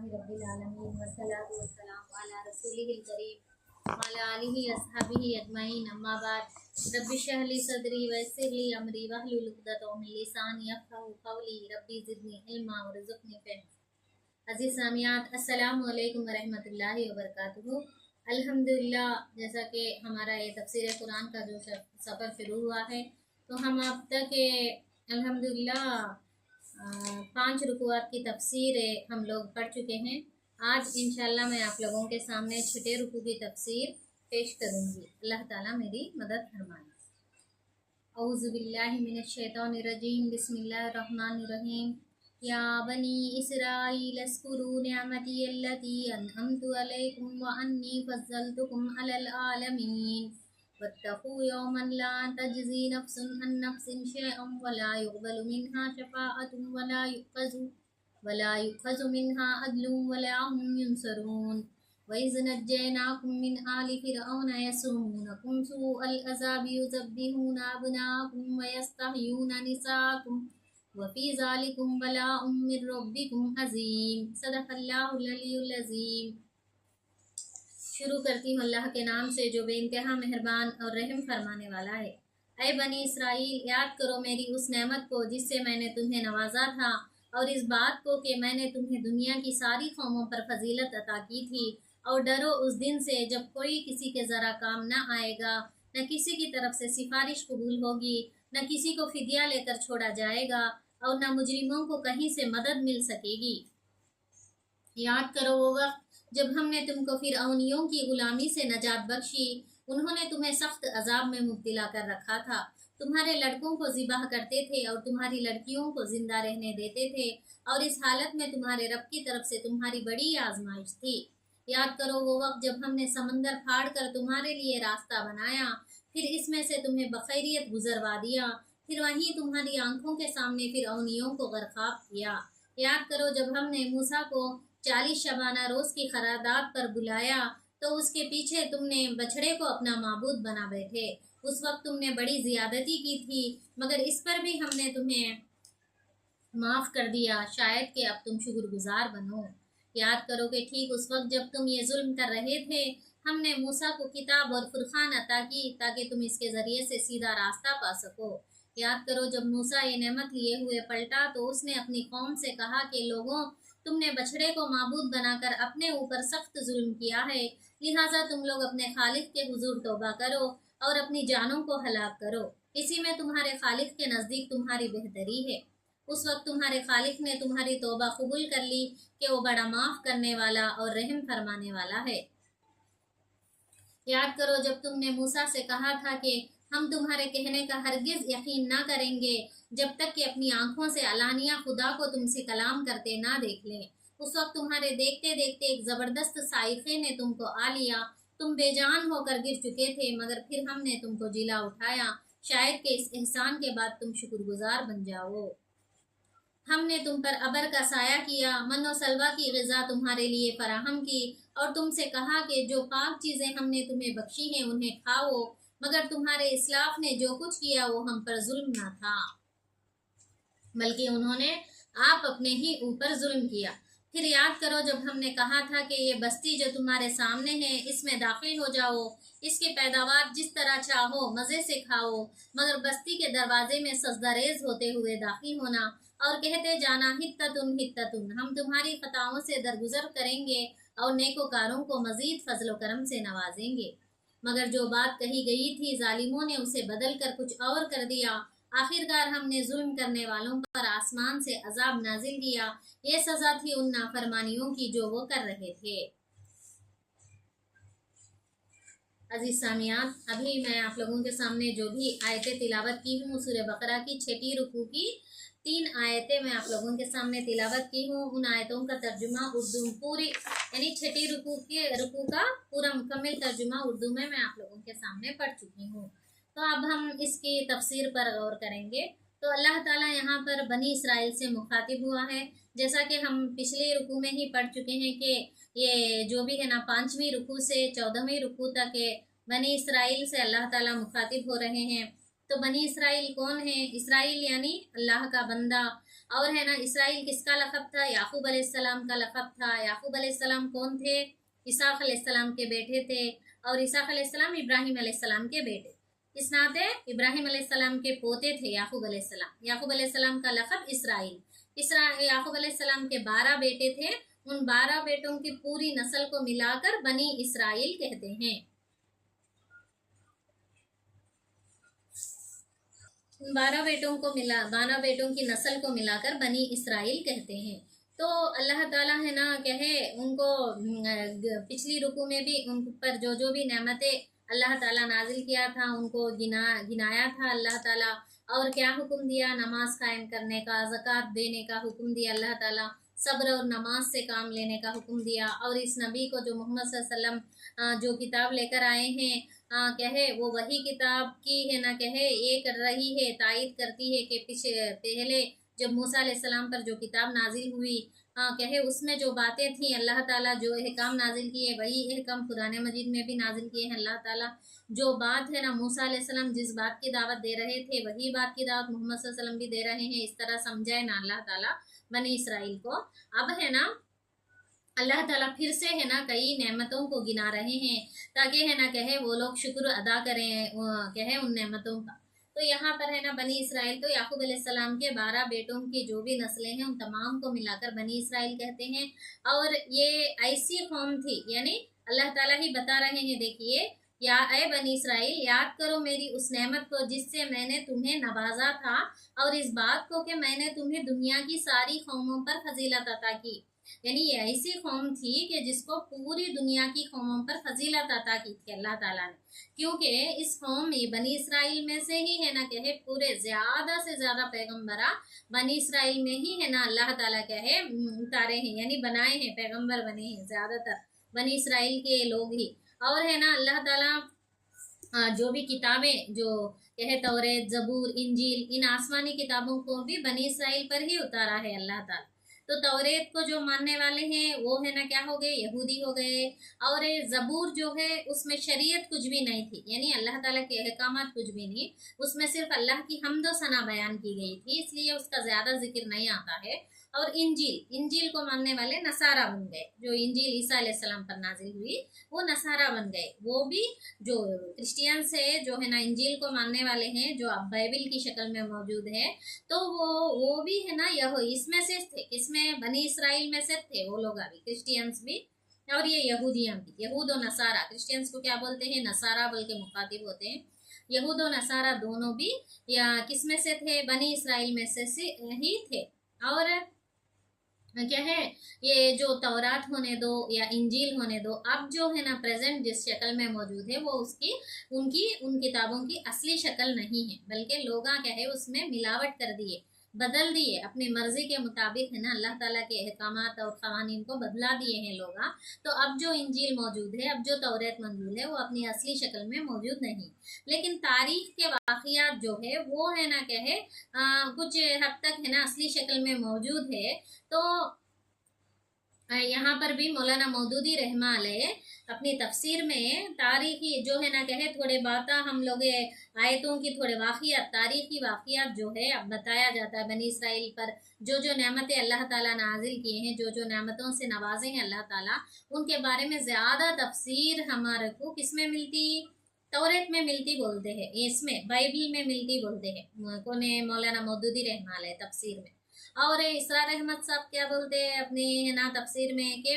रब्बिल आलमीन वस्सलातु वस्सलामु अला रसूलिहिल करीम व अला आलिहि अस्हाबिहि अजमईन अम्मा बाद रब्बि इश्रह ली सदरी व यस्सिर ली अमरी वहलुल उक़दतम मिन लिसानी यफ़क़हू क़ौली रब्बी ज़िदनी इल्मा वरज़ुक़नी फ़हमा। अज़ीज़ सामियात, अस्सलामु अलैकुम व रहमतुल्लाहि व बरकातुहू। अल्हम्दुलिल्लाह, जैसा कि हमारा ये तफ़सीर कुरान का जो सफ़र शुरू हुआ है, तो हम अब तक अल्हम्दुलिल्लाह 5 रुकुआत की तफसीर हम लोग पढ़ चुके हैं। आज इंशाल्लाह मैं आप लोगों के सामने 6ठे रुकू की तफसीर पेश करूँगी। अल्लाह ताला मेरी मदद फरमाए। औज़ु बिल्लाहि मिनश शैतानिर रजीम, बिस्मिल्लाहिर रहमानिर रहीम। या बनी इसराईल अस्कुरू निअमती अल्लती अनअमतु अलैकुम व अन्नी फज़्ज़लतुकुम अलल आलमीन वत्तक़ू यौमन ला तजज़ी नफ्सुन अन नफ्सिन शैअन वला युक़बलु मिन्हा शफ़ाअतुन वला युख़ज़ु मिन्हा अदलुन वला हुम युनसरून। वइज़ नज्जयनाकुम मिन आलि फ़िरऔन यसुमूनकुम सूअल अज़ाबि युज़ब्बिहूना अब्नाअकुम व यस्तहय्यूना निसाअकुम व फ़ी ज़ालिकुम बलाउम मिर रब्बिकुम अज़ीम। सदक़ल्लाहुल अलियुल अज़ीम। शुरू करती हूँ अल्लाह के नाम से जो बेइंतहा मेहरबान और रहम फरमाने वाला है। ऐ बनी इसराइल, याद करो मेरी उस नेमत को जिससे मैंने तुम्हें नवाजा था, और इस बात को कि मैंने तुम्हें दुनिया की सारी कौमों पर फजीलत अता की थी। और डरो उस दिन से जब कोई किसी के ज़रा काम न आएगा, न किसी की तरफ से सिफारिश कबूल होगी, न किसी को फिदिया लेकर छोड़ा जाएगा, और न मुजरिमों को कहीं से मदद मिल सकेगी। याद करो वो वक्त जब हमने तुमको फिरऔनियों की गुलामी से नजात बख्शी। उन्होंने तुम्हें सख्त अजाब में मुब्तला कर रखा था। तुम्हारे लड़कों को ज़िबाह करते थे और तुम्हारी लड़कियों को जिंदा रहने देते थे, और इस हालत में तुम्हारे रब की तरफ से तुम्हारी बड़ी आजमाइश थी। याद करो वो वक्त जब हमने समंदर फाड़ कर तुम्हारे लिए रास्ता बनाया, फिर इसमें से तुम्हें बखैरियत गुजरवा दिया, फिर वहीं तुम्हारी आंखों के सामने फिरऔनियों को गरकाब किया। याद करो जब हमने मूसा को 40 शबाना रोज़ की खरादात पर बुलाया, तो उसके पीछे तुमने बछड़े को अपना माबूद बना बैठे। उस वक्त तुमने बड़ी ज़ियादती की थी, मगर इस पर भी हमने तुम्हें माफ़ कर दिया, शायद कि अब तुम शुक्रगुजार बनो। याद करो कि ठीक उस वक्त जब तुम ये जुल्म कर रहे थे, हमने मूसा को किताब और फुरखान अता की ताकि तुम इसके ज़रिए से सीधा रास्ता पा सको। याद करो जब मूसा ये नेमत लिए हुए पलटा, तो उसने अपनी कौम से कहा कि लोगों, तुमने बछड़े को माबूद बनाकर अपने ऊपर सख्त जुल्म किया है, लिहाजा तुम लोग अपने खालिक के हुजूर तौबा करो और अपनी जानों को हलाक करो। इसी में तुम्हारे खालिक के नज़दीक तुम्हारी बेहतरी है। उस वक्त तुम्हारे खालिक ने तुम्हारी तौबा कबूल कर ली कि वो बड़ा माफ़ करने वाला और रहम फरमाने वाला है। याद करो जब तुमने मूसा से कहा था कि हम तुम्हारे कहने का हरगिज़ यकीन ना करेंगे जब तक कि अपनी आंखों से अलानिया खुदा को तुमसे कलाम करते ना देख लें। उस वक्त तुम्हारे देखते देखते एक ज़बरदस्त साइक़े ने तुमको आ लिया। तुम बेजान होकर गिर चुके थे, मगर फिर हमने तुमको जिला उठाया, शायद कि इस एहसान के बाद तुम शुक्रगुजार बन जाओ। हमने तुम पर अबर का साया किया, मनो सलवा की ग़िज़ा तुम्हारे लिए फराहम की, और तुमसे कहा कि जो पाक चीज़ें हमने तुम्हें बख्शी हैं उन्हें खाओ, मगर तुम्हारे इस्लाफ ने जो कुछ किया वो हम पर जुल्म ना था, बल्कि उन्होंने आप अपने ही ऊपर जुल्म किया। फिर याद करो जब हमने कहा था कि ये बस्ती जो तुम्हारे सामने है, इसमें दाखिल हो जाओ, इसके पैदावार जिस तरह चाहो मज़े से खाओ, मगर बस्ती के दरवाजे में सजदारेज होते हुए दाखिल होना और कहते जाना हित्ततुन हित्ततुन, हम तुम्हारी खताओं से दरगुजर करेंगे और नेकोकारों को मज़ीद फजलो करम से नवाजेंगे। मगर जो बात कही गई थी, जालिमों ने उसे बदल कर कुछ और कर दिया। आखिरकार हमने जुल्म करने वालों पर आसमान से अजाब नाजिल किया। ये सज़ा थी उन नाफरमानियों की जो वो कर रहे थे। अजीज सामियात, अभी मैं आप लोगों के सामने जो भी आयतें तिलावत की हूँ, सूरह बकरा की 6ठी रुकू की 3 आयतें मैं आप लोगों के सामने तिलावत की हूँ। उन आयतों का तर्जुमा उर्दू पूरी, यानी 6ठी रुकू का पूरा मुकम्मल तर्जुमा उर्दू में मैं आप लोगों के सामने पढ़ चुकी हूँ। तो अब हम इसकी तफसीर पर गौर करेंगे। तो अल्लाह ताला यहाँ पर बनी इसराइल से मुखातिब हुआ है, जैसा कि हम पिछले रुकू में ही पढ़ चुके हैं कि ये जो भी है ना 5वीं रुकू से 14वीं रुकू तक बनी इसराइल से अल्लाह ताला मुखातिब हो रहे हैं। तो बनी इसराइल कौन है? इसराइल यानी अल्लाह का बंदा, और है ना इसराइल किसका लक़ब था? याकूब अलैहिस्सलाम का लक़ब था। याकूब अलैहिस्सलाम कौन थे? इसाक अलैहिस्सलाम के बेटे थे, और इसाक अलैहिस्सलाम इब्राहिम अलैहिस्सलाम के बेटे, इस नाते इब्राहिम अलैहिस्सलाम के पोते थे याकूब अलैहिस्सलाम। याकूब अलैहिस्सलाम का लक़ब इसराइल। याकूब अलैहिस्सलाम के 12 बेटे थे, उन 12 बेटों की पूरी नस्ल को मिलाकर बनी इसराइल कहते हैं। 12 बेटों की नस्ल को मिलाकर बनी इसराइल कहते हैं। तो अल्लाह ताला है ना कहे उनको पिछली रुकू में भी उन पर जो जो भी नेमतें अल्लाह ताला नाजिल किया था उनको गिनाया था अल्लाह ताला, और क्या हुक्म दिया? नमाज कायम करने का, ज़कात देने का हुक्म दिया अल्लाह ताला, सब्र और नमाज से काम लेने का हुक्म दिया। और इस नबी को जो मोहम्मद सल्लल्लाहु अलैहि वसल्लम जो किताब लेकर आए हैं कहे वो वही किताब की है ना कहे ये कर रही है, तायद करती है कि पहले जब मूसा अलैहिस्सलाम पर जो किताब नाजिल हुई कहे उसमें जो बातें थी अल्लाह ताला जो अहकाम नाजिल किए वही अहकाम कुरान मजीद में भी नाजिल किए हैं अल्लाह ताला। जो बात है ना मूसा अलैहिस्सलाम जिस बात की दावत दे रहे थे वही बात की दावत मोहम्मद सल्लल्लाहु अलैहि वसल्लम भी दे रहे हैं। इस तरह समझाए ना अल्लाह ताला बनी इसराइल को। अब है ना अल्लाह ताला फिर से है ना कई नेमतों को गिना रहे हैं ताकि है ना कहे वो लोग शुक्र अदा करें कहे उन नेमतों का। तो यहाँ पर है ना बनी इसराइल तो याकूब अलैहिस्सलाम के 12 बेटों की जो भी नस्लें हैं उन तमाम को मिलाकर बनी इसराइल कहते हैं। और ये ऐसी कौम थी, यानी अल्लाह ताला ही बता रहे हैं, देखिए या ऐ बनी इसराइल याद करो मेरी उस नेमत को जिससे मैंने तुम्हें नवाजा था, और इस बात को कि मैंने तुम्हें दुनिया की सारी कौमों पर फजीलत अता की। यानी ये ऐसी कौम थी कि जिसको पूरी दुनिया की कौमों पर फजीलत अता की थी अल्लाह ताला ने, क्योंकि इस कौम में बनी इसराइल में से ही है ना कहे पूरे ज्यादा से ज्यादा पैगम्बरा बनी इसराइल में ही है ना अल्लाह ताला कहे उतारे हैं, यानी बनाए हैं, पैगम्बर बने हैं ज्यादातर बनी इसराइल के लोग ही। और है ना अल्लाह ताला जो भी किताबें जो कहे तौरेत, जबूर, इंजील, इन आसमानी किताबों को भी बनी इसराइल पर ही उतारा है अल्लाह ताला। तो तौरेत को जो मानने वाले हैं वो है ना क्या हो गए? यहूदी हो गए। और जबूर जो है उसमें शरीयत कुछ भी नहीं थी, यानी अल्लाह ताला के अहकामात कुछ भी नहीं, उसमें सिर्फ अल्लाह की हम्द सना बयान की गई थी, इसलिए उसका ज्यादा जिक्र नहीं आता है। और इंजील को मानने वाले नसारा बन गए, जो इंजील ईसा अलैहिस्सलाम पर नाजिल हुई वो नसारा बन गए। वो भी जो क्रिश्चियंस है जो है ना इंजील को मानने वाले हैं जो अब बाइबल की शक्ल में मौजूद है, तो वो भी है ना यह इसमें से थे, इसमें बनी इसराइल में से थे वो लोग, अभी क्रिश्चियंस भी और ये यहूदियाँ भी। यहूद और नसारा, क्रिश्चियंस को क्या बोलते हैं? नसारा बल्कि मुखातिब होते हैं। यहूद और नसारा दोनों भी या किस में से थे? बनी इसराइल में से ही थे। और क्या है ये जो तौरात होने दो या इंजील होने दो, अब जो है ना प्रेजेंट जिस शक्ल में मौजूद है वो उन किताबों की असली शक्ल नहीं है, बल्कि लोग क्या है उसमें मिलावट कर दिए, बदल दिए, अपनी मर्जी के मुताबिक है ना अल्लाह ताला के अहकामात और क़वानीन को बदला दिए हैं लोग। तो अब जो इंजील मौजूद है, अब जो तौरेत मौजूद है वो अपनी असली शक्ल में मौजूद नहीं। लेकिन तारीख के वाक़ियात जो है वो है ना क्या है कुछ हद तक है ना असली शक्ल में मौजूद है। तो यहाँ पर भी मौलाना मौदूदी रहमा अलैह अपनी तफसीर में तारीखी जो है ना कहे थोड़े बात हम लोग आयतों की थोड़े वाक़ियात, तारीखी वाक़ियात जो है अब बताया जाता है बनी इसराइल पर जो जो नेमतें अल्लाह ताला नाजिल किए हैं, जो जो नेमतों से नवाजे हैं अल्लाह ताला, उनके बारे में ज़्यादा तफसीर हमारे को किस में मिलती? तौरेत में मिलती बोलते हैं, इसमें बाइबल में मिलती बोलते हैं कौन है? मौलाना मौदूदी रहमा अलैह तफसीर में। और इसरार अहमद साहब क्या बोलते हैं अपनी है ना तफसीर में कि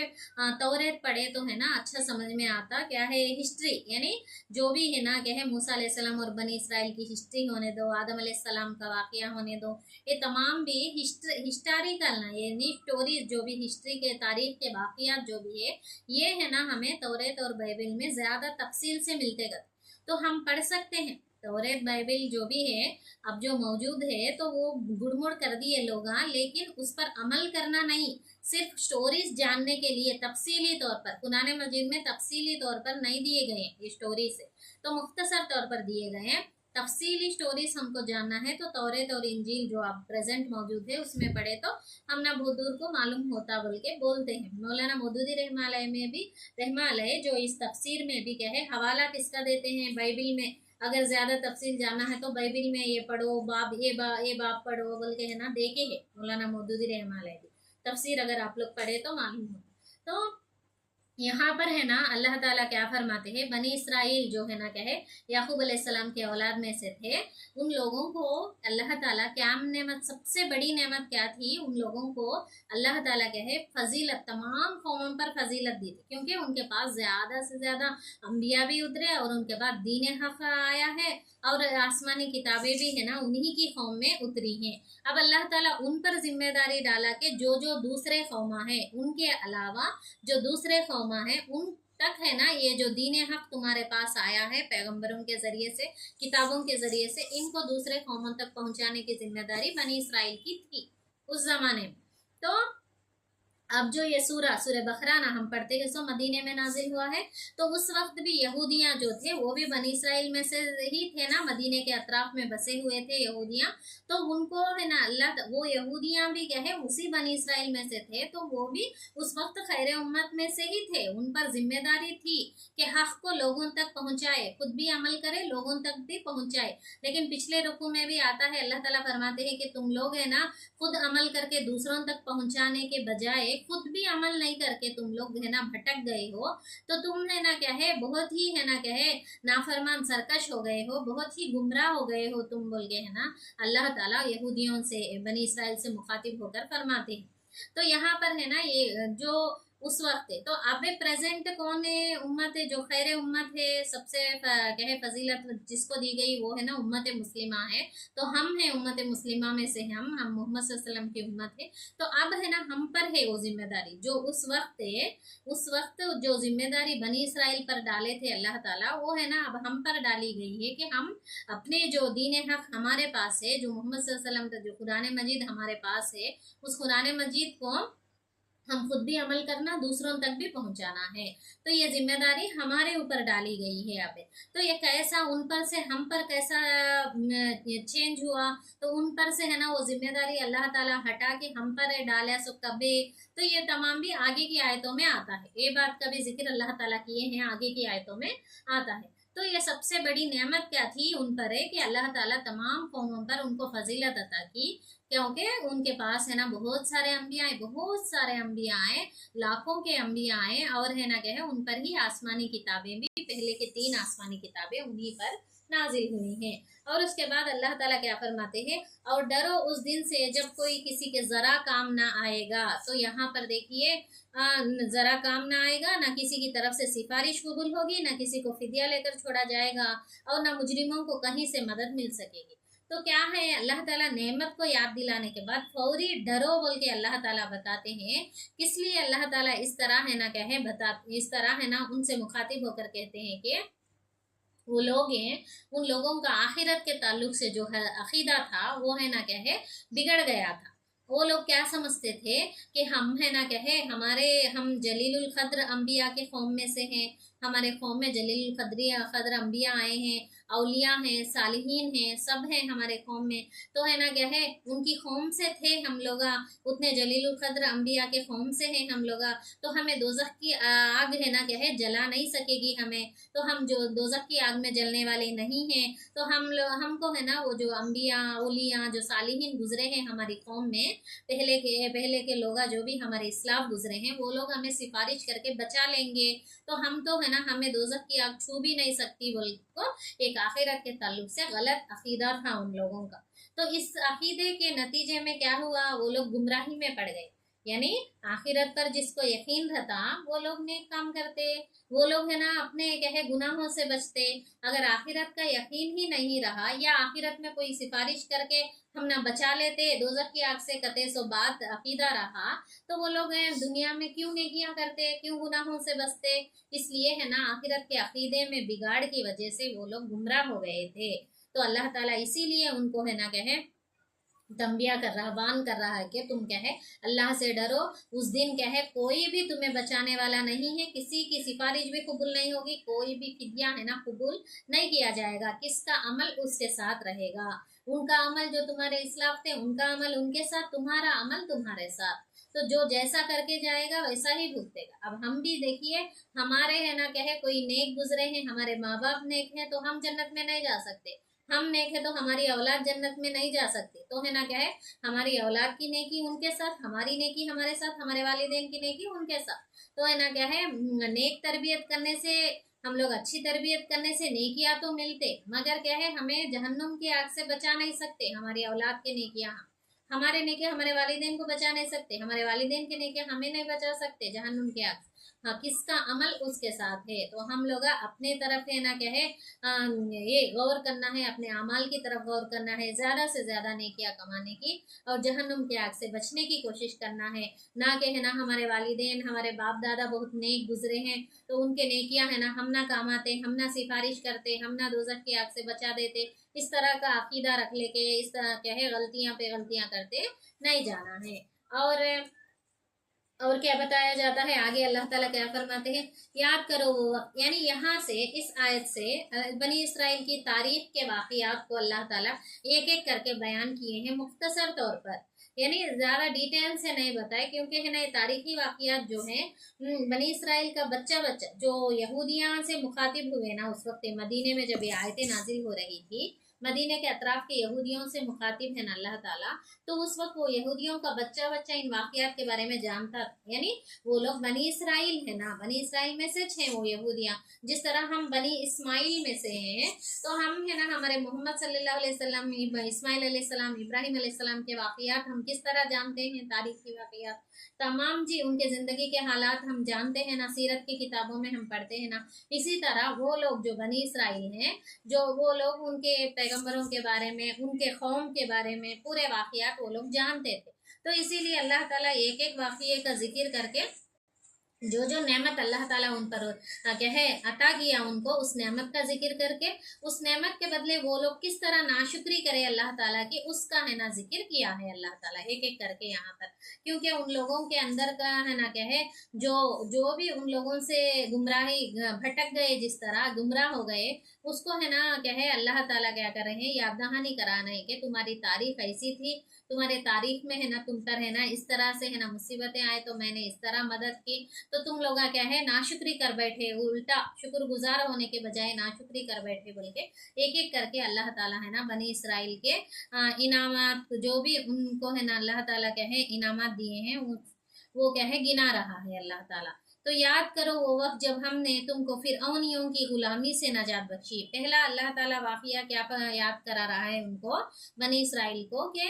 तौरेत पढ़े तो है ना अच्छा समझ में आता क्या है हिस्ट्री, यानी जो भी है ना क्या है मूसा अलैहिस्सलाम और बनी इसराइल की हिस्ट्री होने दो, आदम अलैहिस्सलाम का वाक़या होने दो, ये तमाम भी हिस्टोरिकल ना यानी स्टोरीज जो भी हिस्ट्री के तारीख के वाक़ियात जो भी है ये है ना हमें तौरेत और बाइबल में ज़्यादा तफसील से मिलते गए, तो हम पढ़ सकते हैं। तौरेत बाइबल जो भी है अब जो मौजूद है तो वो गुड़मुड़ कर दिए लोग, लेकिन उस पर अमल करना नहीं, सिर्फ स्टोरीज जानने के लिए तफसीली तौर पर कुरान मजीद में तफसीली तौर पर नहीं दिए गए ये स्टोरीज, तो मुख्तसर तौर पर दिए गए हैं। तफसीली स्टोरीज हमको जानना है तो तौरेत और इंजील जो अब प्रेजेंट मौजूद है उसमें पढ़े तो हम ना बहुत दूर को मालूम होता बोल के बोलते हैं। मौलाना मौदूदी रहमा अलैह जो इस तफसीर में भी क्या है हवाला किसका देते हैं बाइबल में, अगर ज़्यादा तफसील जानना है तो बाइबिल में ये पढ़ो, ये बाब पढ़ो बोल के है ना, देखे है मौलाना मौदूदी रहमान की तफसीर, अगर आप लोग पढ़े तो मालूम हो। तो यहाँ पर है ना अल्लाह ताला क्या फरमाते हैं, बनी इसराइल जो है ना क्या है, याकूब अलैहिस्सलाम के औलाद में से थे, उन लोगों को अल्लाह ताला क्या नेमत, सबसे बड़ी नेमत क्या थी, उन लोगों को अल्लाह ताला क्या है फजीलत, तमाम कौमों पर फजीलत दी थी, क्योंकि उनके पास ज़्यादा से ज़्यादा अम्बिया भी उतरे और उनके बाद दीन हक आया है और आसमानी किताबें भी है ना उन्हीं की कौम में उतरी हैं। अब अल्लाह ताला उन पर जिम्मेदारी डाला कि जो जो दूसरे कौमा है उनके अलावा जो दूसरे कौमा है उन तक है ना ये जो दीन हक तुम्हारे पास आया है पैगंबरों के जरिए से, किताबों के जरिए से, इनको दूसरे कौमों तक पहुंचाने की जिम्मेदारी बनी इसराइल की थी उस जमाने में। तो अब जो ये सूरा बकरा ना हम पढ़ते हैं, सो मदीने में नाजिल हुआ है, तो उस वक्त भी यहूदियाँ जो थे वो भी बनी इसराइल में से ही थे ना, मदीने के अतराफ में बसे हुए थे यहूदियाँ, तो उनको है ना अल्लाह, वो यहूदियाँ भी क्या है उसी बनी इसराइल में से थे, तो वो भी उस वक्त खैर उम्मत में से ही थे। उन पर जिम्मेदारी थी कि हक को लोगों तक पहुँचाए, खुद भी अमल करे, लोगों तक भी पहुँचाए। लेकिन पिछले रुकू में भी आता है, अल्लाह ताला फरमाते हैं कि तुम लोग है ना खुद अमल करके दूसरों तक पहुँचाने के बजाय खुद भी अमल नहीं करके तुम लोग है ना भटक गए हो, तो तुम है ना क्या है बहुत ही है ना क्या है नाफरमान सरकश हो गए हो, बहुत ही गुमराह हो गए हो तुम बोल के है ना अल्लाह ताला यहूदियों से, बनी इसराइल से मुखातिब होकर फरमाते हैं। तो यहाँ पर है ना ये जो उस वक्त है, तो अब प्रेजेंट कौन है उम्मत है जो खैर उम्मत है, सबसे क्या है फजीलत जिसको दी गई वो है ना उम्मत मुस्लिमा है। तो हम हैं उम्मत मुस्लिमा में से, हम मोहम्मद सल्लल्लाहु अलैहि वसल्लम की उम्मत है। तो अब है ना हम पर है वो जिम्मेदारी जो उस वक्त है, उस वक्त जो जिम्मेदारी बनी इसराइल पर डाले थे अल्लाह ताला, वो है ना अब हम पर डाली गई है कि हम अपने जो दीन हक हमारे पास है, जो मोहम्मद सल्लल्लाहु अलैहि वसल्लम जो कुरान मजीद हमारे पास है, उस कुरान मजीद को हम खुद भी अमल करना, दूसरों तक भी पहुंचाना है। तो ये जिम्मेदारी हमारे ऊपर डाली गई है अब। तो ये कैसा उन पर से हम पर कैसा चेंज हुआ, तो उन पर से है ना वो जिम्मेदारी अल्लाह ताला हटा के हम पर डाला, सो कबे, तो ये तमाम भी आगे की आयतों में आता है, ये बात का भी जिक्र अल्लाह ताला किए हैं आगे की आयतों में आता है। तो ये सबसे बड़ी नेमत क्या थी उन पर है कि अल्लाह ताला तमाम कौमों पर उनको फजीलत अता की, क्योंकि उनके पास है ना बहुत सारे अम्बिया आए, बहुत सारे अम्बिया आए, लाखों के अम्बिया आए, और है ना क्या है उन पर ही आसमानी किताबें भी, पहले के 3 आसमानी किताबें उन्हीं पर नाजिल हुई हैं। और उसके बाद अल्लाह ताला क्या फरमाते हैं, और डरो उस दिन से जब कोई किसी के ज़रा काम ना आएगा। तो यहाँ पर देखिए ज़रा काम ना आएगा, ना किसी की तरफ से सिफारिश कबूल होगी, ना किसी को फिदिया लेकर छोड़ा जाएगा, और ना मुजरिमों को कहीं से मदद मिल सकेगी। तो क्या है अल्लाह ताला नेमत को याद दिलाने के बाद फौरी डरो बोल के अल्लाह ताला बताते हैं, किस लिए अल्लाह ताला इस तरह है ना क्या है इस तरह है ना उनसे मुखातिब होकर कहते हैं कि वो लोग हैं, उन लोगों का आखिरत के ताल्लुक से जो है अकीदा था वो है ना क्या है बिगड़ गया था। वो लोग क्या समझते थे कि हम है ना क्या है हम जलीलुल क़द्र अम्बिया के कौम में से हैं, हमारे कौम में जलीलुल क़द्र अम्बिया आए हैं, औलिया हैं, सालिहीन हैं, सब हैं हमारे कौम में। तो है ना क्या है उनकी कौम से थे हम लोग, उतने जलीलुल क़द्र अम्बिया के कौम से हैं हम लोग, तो हमें दोज़ख की आग है ना क्या है जला नहीं सकेगी हमें, तो हम जो दोज़ख की आग में जलने वाले नहीं हैं। तो हमको है ना वो जो अम्बिया औलिया जो सालिहीन गुजरे हैं हमारी कौम में, पहले के लोग जो भी हमारे इस्लाफ गुजरे हैं, वो लोग हमें सिफारिश करके बचा लेंगे, तो हम तो है ना हमें दोज़ख की आग छू भी नहीं सकती बोल को एक आखिरत के ताल्लुक से गलत अकीदा था उन लोगों का। तो इस अकीदे के नतीजे में क्या हुआ, वो लोग गुमराही में पड़ गए। यानी आखिरत पर जिसको यकीन रहता वो लोग नेक काम करते, वो लोग है ना अपने क्या है गुनाहों से बचते। अगर आखिरत का यकीन ही नहीं रहा, या आखिरत में कोई सिफारिश करके हम ना बचा लेते दोज़ख की आग से कते सो बात अकीदा रहा, तो वो लोग दुनिया में क्यों नेकियां करते, क्यों गुनाहों से बचते। इसलिए है ना आखिरत के अकीदे में बिगाड़ की वजह से वो लोग गुमराह हो गए थे। तो अल्लाह ताला इसीलिए उनको है ना कहे तंबिया कर रहा, वान कर रहा है कि तुम क्या है अल्लाह से डरो। उस दिन क्या है कोई भी तुम्हें बचाने वाला नहीं है, किसी की सिफारिश भी कबूल नहीं होगी, कोई भी फिदिया है ना कबूल नहीं किया जाएगा। किसका अमल उसके साथ रहेगा, उनका अमल जो तुम्हारे इस्लाफ थे उनका अमल उनके साथ, तुम्हारा अमल तुम्हारे साथ। तो जो जैसा करके जाएगा वैसा ही भुगतेगा। अब हम भी देखिए, हमारे है ना क्या है, कोई नेक गुजरे हैं, हमारे माँ बाप नेक हैं, तो हम जन्नत में नहीं जा सकते। हम नेक है तो हमारी औलाद जन्नत में नहीं जा सकती, तो है ना क्या है, हमारी औलाद की नेकी उनके साथ, हमारी नेकी हमारे साथ, हमारे वालिदैन की नेकी उनके साथ। तो है ना क्या है, नेक तरबियत करने से, हम लोग अच्छी तरबियत करने से नेकियां तो मिलते, मगर क्या है, हमें जहन्नुम की आग से बचा नहीं सकते हमारी औलाद के नेकियां। हमारे नेके हमारे वालिदैन को बचा नहीं सकते, हमारे वालिदैन के नेके हमें नहीं बचा सकते जहन्नुम की आग से। हाँ, किसका अमल उसके साथ है, तो हम लोग अपने तरफ है ना क्या है, ये गौर करना है, अपने अमाल की तरफ गौर करना है, ज्यादा से ज्यादा नेकियां कमाने की और जहन्नुम की आग से बचने की कोशिश करना है। ना कि है ना हमारे वालिदैन, हमारे बाप दादा बहुत नेक गुजरे हैं, तो उनके नेकियां है ना हम ना कमाते, हम ना सिफारिश करते, हम ना दोजख की आग से बचा देते, इस तरह का अकीदा रख लेके इस तरह क्या है गलतियां पे गलतियां करते नहीं जाना है। और क्या बताया जाता है आगे, अल्लाह ताला क्या फरमाते हैं, याद करो वो वक्त, यानी यहाँ से इस आयत से बनी इसराइल की तारीख के वाकयात को अल्लाह ताला एक एक करके बयान किए हैं मुख्तसर तौर पर, यानी ज्यादा डिटेल से नहीं बताए, क्योंकि है ना तारीखी वाकयात जो है, बनी इसराइल का बच्चा बच्चा जो यहूदिया से मुखातिब हुए ना उस वक्त मदीने में जब ये आयतें नाजिल हो रही थी, मदीने के अतराफ के यहूदियों से मुखातिब है ना अल्लाह ताला, तो उस वक्त वो यहूदियों का बच्चा बच्चा इन वाकयात के बारे में जानता था। यानी वो लोग बनी इसराइल है ना, बनी इसराइल में से थे वो यहूदियाँ, जिस तरह हम बनी इस्माइल में से हैं, तो हम है ना हमारे मोहम्मद सल्लल्लाहु अलैहि वसल्लम, इस्माइल अलैहिस्सलाम, इब्राहिम अलैहिस्सलाम के वाकयात हम किस तरह जानते हैं, तारीखी वाकयात तमाम जी उनके ज़िंदगी के हालात हम जानते हैं ना, सीरत की किताबों में हम पढ़ते हैं ना। इसी तरह वो लोग जो बनी इसराइल हैं, जो वो लोग उनके पैगंबरों के बारे में, उनके कौम के बारे में पूरे वाकयात वो लोग जानते थे। तो इसीलिए अल्लाह ताला एक एक वाक़ये का जिक्र करके जो जो नेमत अल्लाह ताला उन पर क्या है अता किया उनको, उस नेमत का जिक्र करके उस नेमत के बदले वो लोग किस तरह नाशुक्री करे अल्लाह ताला की, उसका है ना जिक्र किया है अल्लाह ताला एक एक करके यहाँ पर। क्योंकि उन लोगों के अंदर का है ना क्या है, जो जो भी उन लोगों से गुमराही भटक गए, जिस तरह गुमराह हो गए, उसको है ना क्या है अल्लाह ताला क्या कर रहे हैं, याद दहानी करा रहे हैं कि तुम्हारी तारीफ ऐसी थी, तुम्हारे तारीफ में है ना तुम पर है ना इस तरह से है ना मुसीबतें आए तो मैंने इस तरह मदद की, तो तुम लोग क्या है नाशुक्री कर बैठे, उल्टा शुक्रगुजार होने के बजाय नाशुक्री कर बैठे, बोल के एक एक करके अल्लाह ताला है ना बनी इसराइल के इनामात जो भी उनको है ना अल्लाह ताला क्या है इनामात दिए हैं वो क्या है गिना रहा है अल्लाह ताला। तो याद करो वो वक्त जब हमने तुमको फिरौनियों की गुलामी से नजात बख्शी। पहला अल्लाह ताला वाकया क्या याद करा रहा है उनको, बनी इसराइल को, के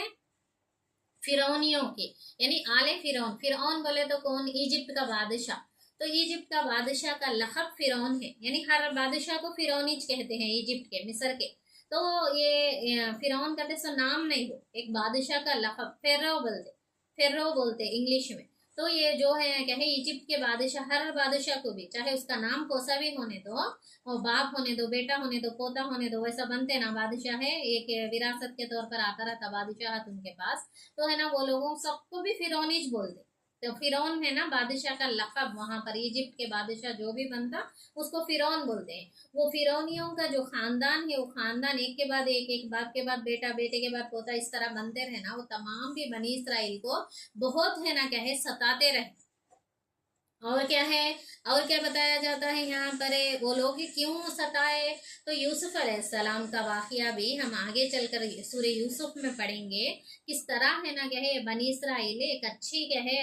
फिरौनियों के, यानी आले फिरौन। फिरौन बोले तो कौन, इजिप्ट का बादशाह। तो इजिप्ट का बादशाह का लखब फिरौन है, यानी हर बादशाह को फिरौनीज कहते हैं इजिप्ट के, मिस्र के। तो ये फिरौन कहते सो नाम नहीं, हो एक बादशाह का लखब, फेरो बोलते इंग्लिश में। तो ये जो है क्या है इजिप्ट के बादशाह, हर बादशाह को भी चाहे उसका नाम कोसा भी होने दो, और बाप होने दो, बेटा होने दो, पोता होने दो, वैसा बनते ना बादशाह है, एक विरासत के तौर पर आता रहता बादशाह उनके पास, तो है ना वो लोगों सबको भी फिरौनीज बोलते। तो फिरौन है ना बादशाह का लक़ब, वहां पर इजिप्ट के बादशाह जो भी बनता उसको फिरौन बोलते हैं। वो फिरौनियों का जो खानदान है, वो खानदान एक के बाद एक बाप के बाद बेटा, बेटे के बाद पोता, इस तरह बनते रहे ना, वो तमाम भी बनी इसराइल को बहुत है ना क्या है सताते रहे। और क्या है, और क्या बताया जाता है यहाँ पर, वो लोग क्यों सताए, तो यूसुफ अलैहिस्सलाम का वाकया भी हम आगे चलकर सूरह यूसुफ में पढ़ेंगे, किस तरह है ना क्या है बनी इसराइल एक अच्छी क्या है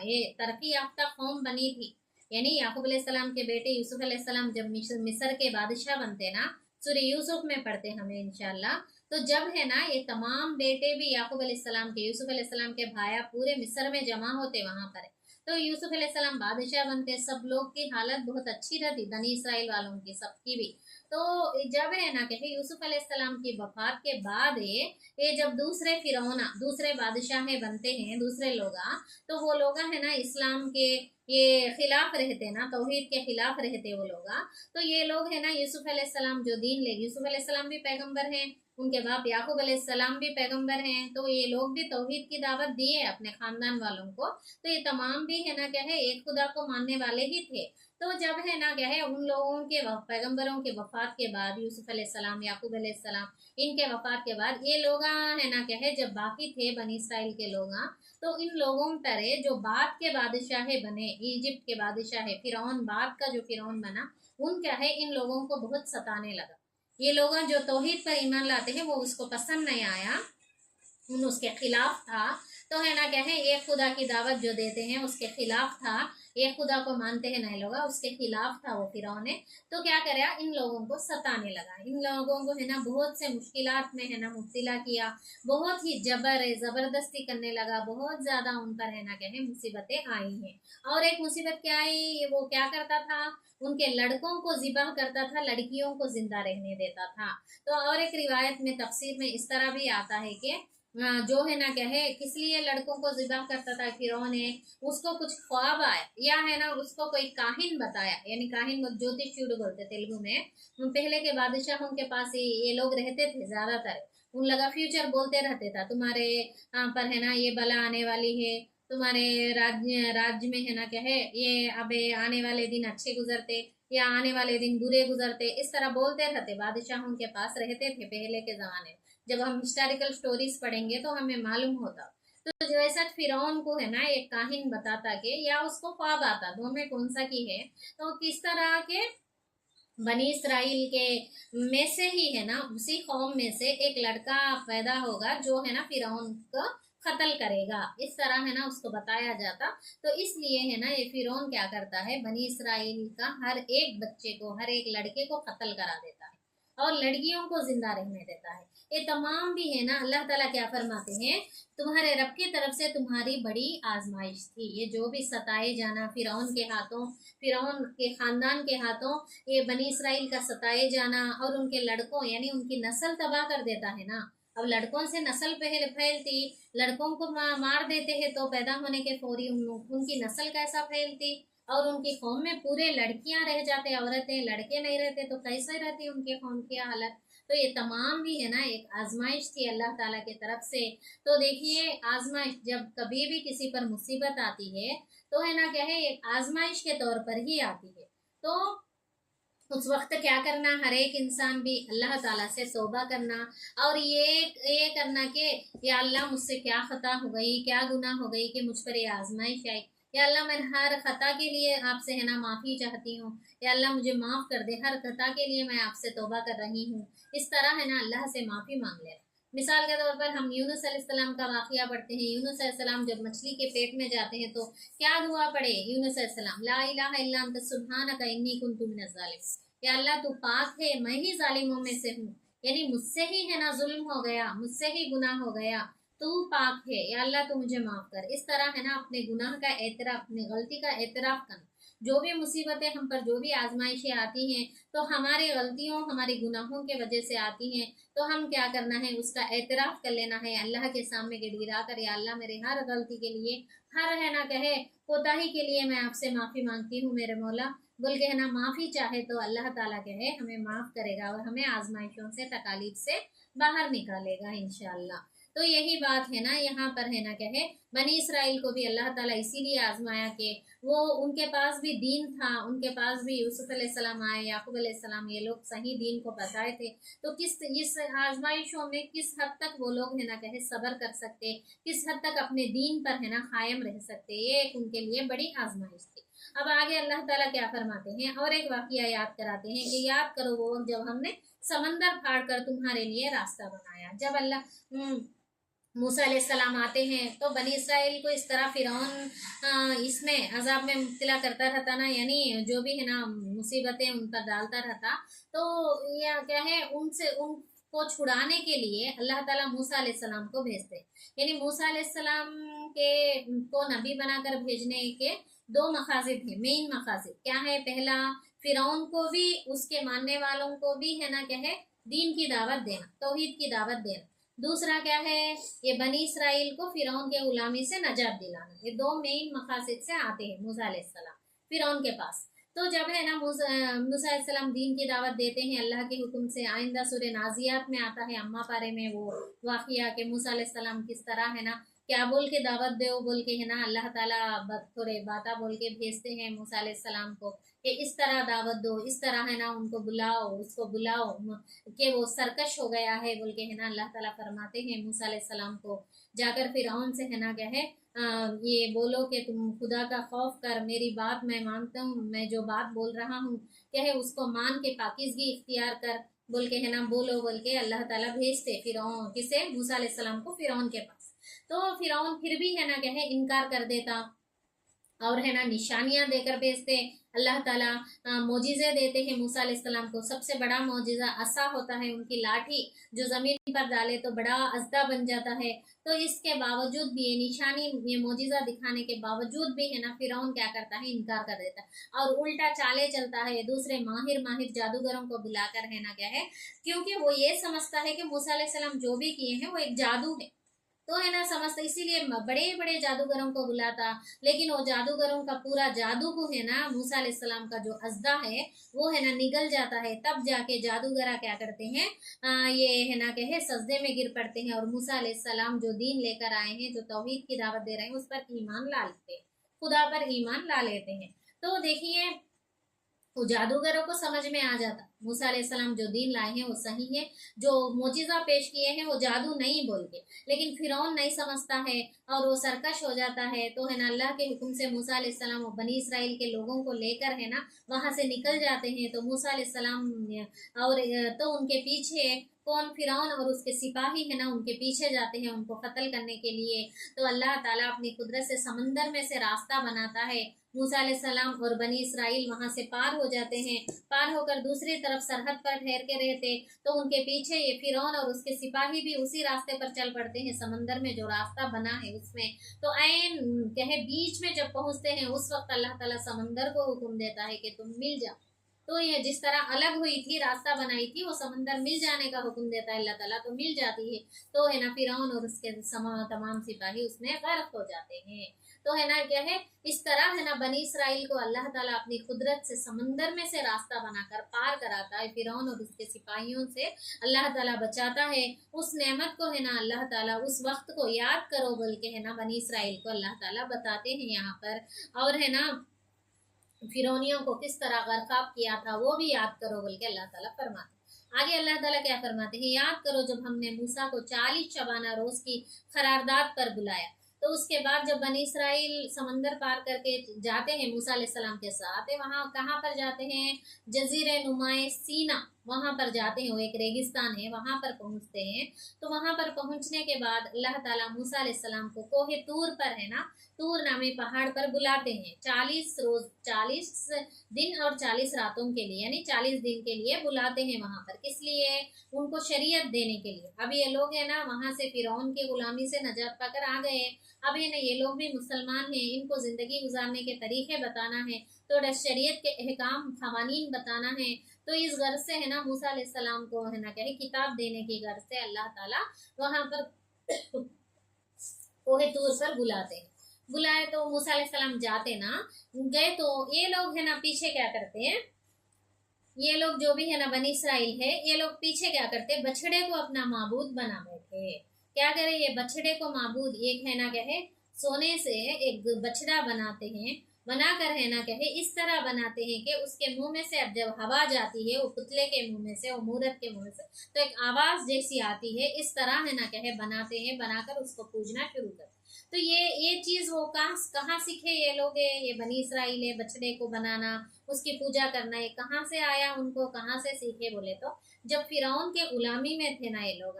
ये तरक्की याफ्ता कौम बनी थी। यानी याकूब अलैहिस्सलाम के बेटे यूसुफ अलैहिस्सलाम जब मिस्र के बादशाह बनते ना, सूरह यूसुफ में पढ़ते हमें इंशाल्लाह, तो जब है ना ये तमाम बेटे भी याकूब अलैहिस्सलाम के, यूसुफ अलैहिस्सलाम के भाया पूरे मिस्र में जमा होते वहां पर, तो यूसुफ अलैहिस्सलाम बादशाह बनते, सब लोग की हालत बहुत अच्छी रहती बनी इसराइल वालों की, सबकी भी। तो जब है ना कहते यूसुफ अलैहिस्सलाम की वफात के बाद ये जब दूसरे फिरौना, दूसरे बादशाह बनते हैं दूसरे लोग, तो वो लोग है ना इस्लाम के ये खिलाफ रहते ना, तौहीद के खिलाफ रहते वो लोग। तो ये लोग है ना यूसुफ अलैहिस्सलाम जो दीन ले, यूसुफ अलैहिस्सलाम भी पैगंबर हैं, उनके बाप याकूब अलैहिस्सलाम भी पैगंबर हैं, तो ये लोग भी तौहीद की दावत दिए अपने खानदान वालों को। तो ये तमाम भी है ना क्या है एक खुदा को मानने वाले ही थे। तो जब है ना क्या है उन लोगों के पैगंबरों के वफात वफ़ात के बाद, यूसुफ अलैहिस्सलाम, याकूब अलैहिस्सलाम, इनके वफ़ात के बाद ये लोग है ना क्या है, जब बाकी थे बनी इसराइल के लोग, तो इन लोगों पर जो बाद के बादशाह बने, इजिप्ट के बादशाह फिरौन, बाद का जो फिरौन बना, उन क्या है इन लोगों को बहुत सताने लगा। ये लोग जो तौहीद पर ईमान लाते हैं वो उसको पसंद नहीं आया, उन उसके खिलाफ था। तो है ना क्या है, एक खुदा की दावत जो देते हैं उसके खिलाफ था, एक खुदा को मानते हैं नहीं लोग, उसके खिलाफ था वो फिरौन ने। तो क्या करे, इन लोगों को सताने लगा, इन लोगों को है ना बहुत से मुश्किलात में है ना मुब्तला किया, बहुत ही जबरदस्ती करने लगा, बहुत ज्यादा उन पर है ना क्या है मुसीबतें आई हैं। और एक मुसीबत क्या आई, वो क्या करता था, उनके लड़कों को ज़िबह करता था, लड़कियों को जिंदा रहने देता था। तो और एक रिवायत में तफसीर में इस तरह भी आता है कि जो है ना क्या है, किस लिए लड़कों को ज़िबह करता था फिरौन है, उसको कुछ ख्वाब आया, या है ना उसको कोई काहिन बताया, यानी काहिन ज्योतिषी बोलते तेलुगु में, पहले के बादशाहों के पास ये लोग रहते थे ज्यादातर, उन लगा फ्यूचर बोलते रहते था, तुम्हारे पर है ना ये बला आने वाली है, तुम्हारे राज्य में है ना क्या है, ये अबे आने वाले दिन अच्छे गुजरते या आने वाले दिन बुरे गुजरते, इस तरह बोलते रहते, बादशाहों के पास रहते थे पहले के जमाने में। जब हम हिस्टोरिकल स्टोरीज पढ़ेंगे तो हमें मालूम होता। तो जो ऐसा फिरौन को है ना एक काहिन बताता के, या उसको ख्वाब आता, दोनों में कौन सा की है, तो किस तरह के बनी इसराइल के में से ही है ना, उसी कौम में से एक लड़का पैदा होगा जो है ना फिरौन को कत्ल करेगा, इस तरह है ना उसको बताया जाता। तो इसलिए है ना ये फिरौन क्या करता है, बनी इसराइल का हर एक बच्चे को, हर एक लड़के को कत्ल करा देता है और लड़कियों को जिंदा रहने देता है। ये तमाम भी है ना, अल्लाह ताला क्या फरमाते हैं, तुम्हारे रब की तरफ से तुम्हारी बड़ी आजमाइश थी। ये जो भी सताए जाना फिरौन के हाथों, फिरौन के खानदान के हाथों, ये बनी इसराइल का सताए जाना, और उनके लड़कों यानी उनकी नस्ल तबाह कर देता है ना। अब लड़कों से नस्ल फैलती, लड़कों को मार देते हैं तो पैदा होने के फौरी उनकी नस्ल कैसा फैलती, और उनकी कौम में पूरे लड़कियां रह जाते, औरतें, लड़के नहीं रहते, तो कैसे रहती उनके कौम की हालत। तो ये तमाम भी है ना एक आजमाइश थी अल्लाह ताला की तरफ से। तो देखिए, आजमाइश जब कभी भी किसी पर मुसीबत आती है तो है ना क्या है, एक आजमाइश के तौर पर ही आती है। तो उस वक्त क्या करना, हर एक इंसान भी अल्लाह ताला से तौबा करना, और ये करना कि या अल्लाह मुझसे क्या खता हो गई, क्या गुनाह हो गई कि मुझ पर ये आजमाइश आई, या अल्लाह मैं हर खता के लिए आपसे है ना माफ़ी चाहती हूँ, या अल्लाह मुझे माफ़ कर दे, हर खता के लिए मैं आपसे तौबा कर रही हूँ। इस तरह है ना अल्लाह से माफ़ी मांग ले। मिसाल के तौर पर हम यूनुस अलैहिस्सलाम का वाक़या पढ़ते हैं। यूनुस अलैहिस्सलाम जब मछली के पेट में जाते हैं तो क्या दुआ पढ़े यूनुस अलैहिस्सलाम, ला इलाहा इल्ला अंत सुब्हानका इन्नी कुन्तु मिनज़ ज़ालिमीन, या अल्लाह तू पाक है, मैं ही जालिमों में से हूँ, यानी मुझसे ही है ना जुल्म हो गया, मुझसे ही गुनाह हो गया, तू पाक है, या अल्लाह तू मुझे माफ कर। इस तरह है ना अपने गुनाह का एतराफ, अपनी गलती का एतराफ करना। जो भी मुसीबतें हम पर, जो भी आजमाइशें आती हैं, तो हमारी गलतियों, हमारी गुनाहों के वजह से आती हैं। तो हम क्या करना है, उसका एतराफ कर लेना है अल्लाह के सामने गिड़गिड़ा कर, या अल्लाह मेरे हर गलती के लिए, हर है ना कहे कोताही के लिए मैं आपसे माफ़ी मांगती हूँ मेरे मौला, बोल के है ना माफ़ी चाहे तो अल्लाह ताला कहे हमें माफ़ करेगा और हमें आजमाइशों से, तकालीफ से बाहर निकालेगा इंशाअल्लाह। तो यही बात है ना, यहाँ पर है ना कहे बनी इसराइल को भी अल्लाह ताला इसीलिए आजमाया कि वो, उनके पास भी दीन था, उनके पास भी यूसुफ अलैहिस्सलाम आए, याकूब अलैहिस्सलाम, ये लोग सही दीन को बताए थे। तो किस इस आजमाइशों में किस हद तक वो लोग है ना कहे सब्र कर सकते, किस हद तक अपने दीन पर है ना कायम रह सकते, ये एक उनके लिए बड़ी आजमाइश थी। अब आगे अल्लाह ताला क्या फरमाते हैं, और एक वाकया याद कराते हैं कि याद करो वो जब हमने समंदर फाड़ कर तुम्हारे लिए रास्ता बनाया। जब अल्लाह मूसा अलैहिस्सलाम आते हैं तो बनी इसराइल को इस तरह फिरौन इसमें अजाब में मुब्तला करता रहता ना, यानी जो भी है ना मुसीबतें उन पर डालता रहता। तो या क्या है, उनसे उनको छुड़ाने के लिए अल्लाह ताला मूसा अलैहिस्सलाम को भेजते, यानी मूसा अलैहिस्सलाम के को नबी बनाकर भेजने के दो मकासद है, मेन मकासद क्या है। पहला, फिरौन को भी, उसके मानने वालों को भी है ना क्या है, दीन की दावत देना, तौहीद की दावत देना। दूसरा क्या है, ये बनी इसराइल को फिरौन के गुलामी से नजात दिलाना। ये दो मेन मकासद से आते हैं मूसा अलैहिस्सलाम फिरौन के पास। तो जब है ना मूसा अलैहिस्सलाम दीन की दावत देते हैं अल्लाह के हुक्म से, आइंदा सूरह नाजियात में आता है, अम्मा पारे में वो वाक़िया कि मूसा अलैहिस्सलाम किस तरह है ना क्या बोल के दावत दो बोल के है ना अल्लाह ताला थोड़े बाता बोल के भेजते हैं मूसा अलैहिस्सलाम को कि इस तरह दावत दो, इस तरह है ना उनको बुलाओ, उसको बुलाओ कि वो सरकश हो गया है बोल के है ना अल्लाह ताला फरमाते हैं मूसा अलैहिस्सलाम को। जाकर फिरौन से है ना क्या है ये बोलो कि तुम खुदा का खौफ कर, मेरी बात मैं मानता हूँ, मैं जो बात बोल रहा हूँ क्या है उसको मान के पाकिज़गी इख्तियार कर बोल के है ना बोलो बोल के अल्लाह ताला भेजते फिरौन किसे, मूसा अलैहिस्सलाम को फिरौन के पास। तो फिरौन फिर भी है ना क्या है इनकार कर देता और है ना निशानियां देकर भेजते। अल्लाह ताला मोजिज़े देते हैं मूसा अलैहिस्सलाम को। सबसे बड़ा मोजिज़ा असा होता है, उनकी लाठी जो जमीन पर डाले तो बड़ा अजदा बन जाता है। तो इसके बावजूद भी ये निशानी ये मोजिज़ा दिखाने के बावजूद भी है ना फिरौन क्या करता है इनकार कर देता है और उल्टा चाले चलता है, दूसरे माहिर माहिर जादूगरों को बुलाकर है ना क्या है, क्योंकि वो ये समझता है कि मूसा अलैहिस्सलाम जो भी किए हैं वो एक जादू है। तो है ना समझता, इसीलिए बड़े बड़े जादूगरों को बुलाता, लेकिन वो जादूगरों का पूरा जादू को है ना मूसा अलैहिस्सलाम का जो अज़दा है वो है ना निगल जाता है। तब जाके जादूगरा क्या करते हैं ये है ना कहे सजदे में गिर पड़ते हैं और मूसा अलैहिस्सलाम जो दीन लेकर आए हैं, जो तौहीद की दावत दे रहे हैं उस पर ईमान ला लेते हैं, खुदा पर ईमान ला लेते हैं। तो देखिए तो जादूगरों को समझ में आ जाता मूसा अलैहिस्सलाम जो दीन लाए हैं वो सही है, जो मोजिज़ा पेश किए हैं वो जादू नहीं बोल के। लेकिन फिरौन नहीं समझता है और वो सरकश हो जाता है। तो है ना अल्लाह के हुक्म से मूसा अलैहिस्सलाम बनी इसराइल के लोगों को लेकर है ना वहां से निकल जाते हैं। तो मूसा अलैहिस्सलाम और तो उनके पीछे कौन, फिरौन और उसके सिपाही है ना उनके पीछे जाते हैं उनको कत्ल करने के लिए। तो अल्लाह ताला अपनी कुदरत से समंदर में से रास्ता बनाता है, मूसा अलैहिस्सलाम और बनी इसराइल वहां से पार हो जाते हैं। पार होकर दूसरी तरफ सरहद पर ठहर के रहते तो उनके पीछे ये फिरौन और उसके सिपाही भी उसी रास्ते पर चल पड़ते हैं, समंदर में जो रास्ता बना है उसमें। तो ऐन कहे बीच में जब पहुंचते हैं उस वक्त अल्लाह ताला समंदर को हुक्म देता है कि तुम मिल जाओ। तो ये जिस तरह अलग हुई थी रास्ता बनाई थी वो समंदर मिल जाने का हुक्म देता है अल्लाह ताला, तो मिल जाती है। तो है ना फिरौन और उसके तमाम सिपाही उसमें गर्क हो जाते हैं। तो है ना क्या है इस तरह है ना बनी इसराइल को अल्लाह ताला अपनी कुदरत से समंदर में से रास्ता बनाकर पार कराता है। फिरौन और उसके सिपाहियों से अल्लाह ताला बचाता है। उस नेमत को है ना अल्लाह ताला उस वक्त को याद करो बोल के है ना बनी इसराइल को अल्लाह ताला बताते हैं यहाँ पर। और है ना फिरौनियों को किस तरह गर्काब किया था वो भी याद करो बोल के अल्लाह ताला फरमाते। आगे अल्लाह ताला क्या फरमाते हैं, याद करो जब हमने मूसा को 40 शबाना रोज की करारदाद पर बुलाया। तो उसके बाद जब बनी इसराइल समंदर पार करके जाते हैं मूसा अलैहिस्सलाम के साथ, वहाँ कहाँ पर जाते हैं, जजीरे नुमाए सीना वहाँ पर जाते हैं, वो एक रेगिस्तान है वहाँ पर पहुँचते हैं। तो वहाँ पर पहुँचने के बाद अल्लाह ताला मूसा अलैहिस्सलाम को कोहे तूर पर है ना तूर नामी पहाड़ पर बुलाते हैं 40 रोज 40 दिन और 40 रातों के लिए, यानी 40 दिन के लिए बुलाते हैं वहाँ पर। किस लिए, उनको शरीयत देने के लिए। अब ये लोग है ना वहाँ से फिरौन की गुलामी से नजात पाकर आ गए, अब है ना ये लोग भी मुसलमान हैं, इनको जिंदगी गुजारने के तरीके बताना है, तो शरीयत के अहकाम खवानीन बताना है। तो इस गर्ज से है ना मूसा अलैहिस्सलाम को है ना कहे किताब देने की गर्ज से अल्लाह ताला वहाँ पर कोहे तूर पर बुलाते हैं। बुलाए तो मूसा अलैहिस्सलाम जाते ना गए, तो ये लोग है ना पीछे क्या करते हैं, ये लोग जो भी है ना बनी इसराइल है ये लोग पीछे क्या करते, बछड़े को अपना माबूद बना बैठे। क्या करे, ये बछड़े को माबूद एक है ना कहे सोने से एक बछड़ा बनाते हैं, बनाकर है ना कहे इस तरह बनाते हैं कि उसके मुंह में से अब जब हवा जाती है वो पुतले के मुंह में से, वो मूरत के मुंह में से तो एक आवाज जैसी आती है, इस तरह है ना कहे बनाते हैं, बनाकर उसको पूजना शुरू करते। तो ये चीज वो कहाँ सीखे ये लोग, ये बनी इसराइल है बछड़े को बनाना उसकी पूजा करना, ये कहाँ से आया, उनको कहाँ से सीखे बोले तो जब फिरौन के गुलामी में थे ना ये लोग,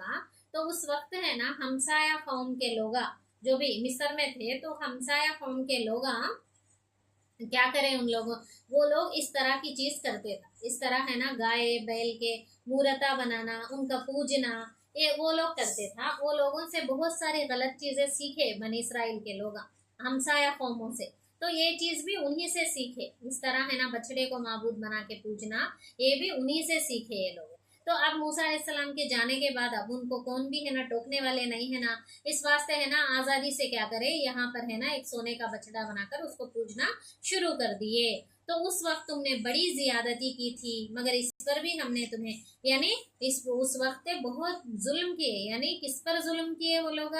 तो उस वक्त है ना हमसाया कौम के लोग जो भी मिस्र में थे, तो हमसाया कौम के लोग क्या करें, उन लोगों वो लोग इस तरह की चीज करते थे, इस तरह है ना गाय बैल के मूर्ता बनाना, उनका पूजना, ये वो लोग करते था। वो लोगों से बहुत सारी गलत चीजें सीखे बनी इसराइल के लोग हमसाया कौमों से, तो ये चीज भी उन्हीं से सीखे, इस तरह है ना बछड़े को माबूद बना के पूजना, ये भी उन्हीं से सीखे ये लोग। तो अब मूसा अलैहिस्सलाम के जाने के बाद अब उनको कौन भी है ना टोकने वाले नहीं है ना, इस वास्ते है ना आजादी से क्या करे, यहाँ पर है ना एक सोने का बछड़ा बनाकर उसको पूजना शुरू कर दिए। तो تو उस वक्त तुमने बड़ी ज्यादती की थी, मगर इस पर भी हमने तुम्हें, यानी उस वक्त बहुत जुल्म किए। यानी किस पर जुल्म किए वो लोग?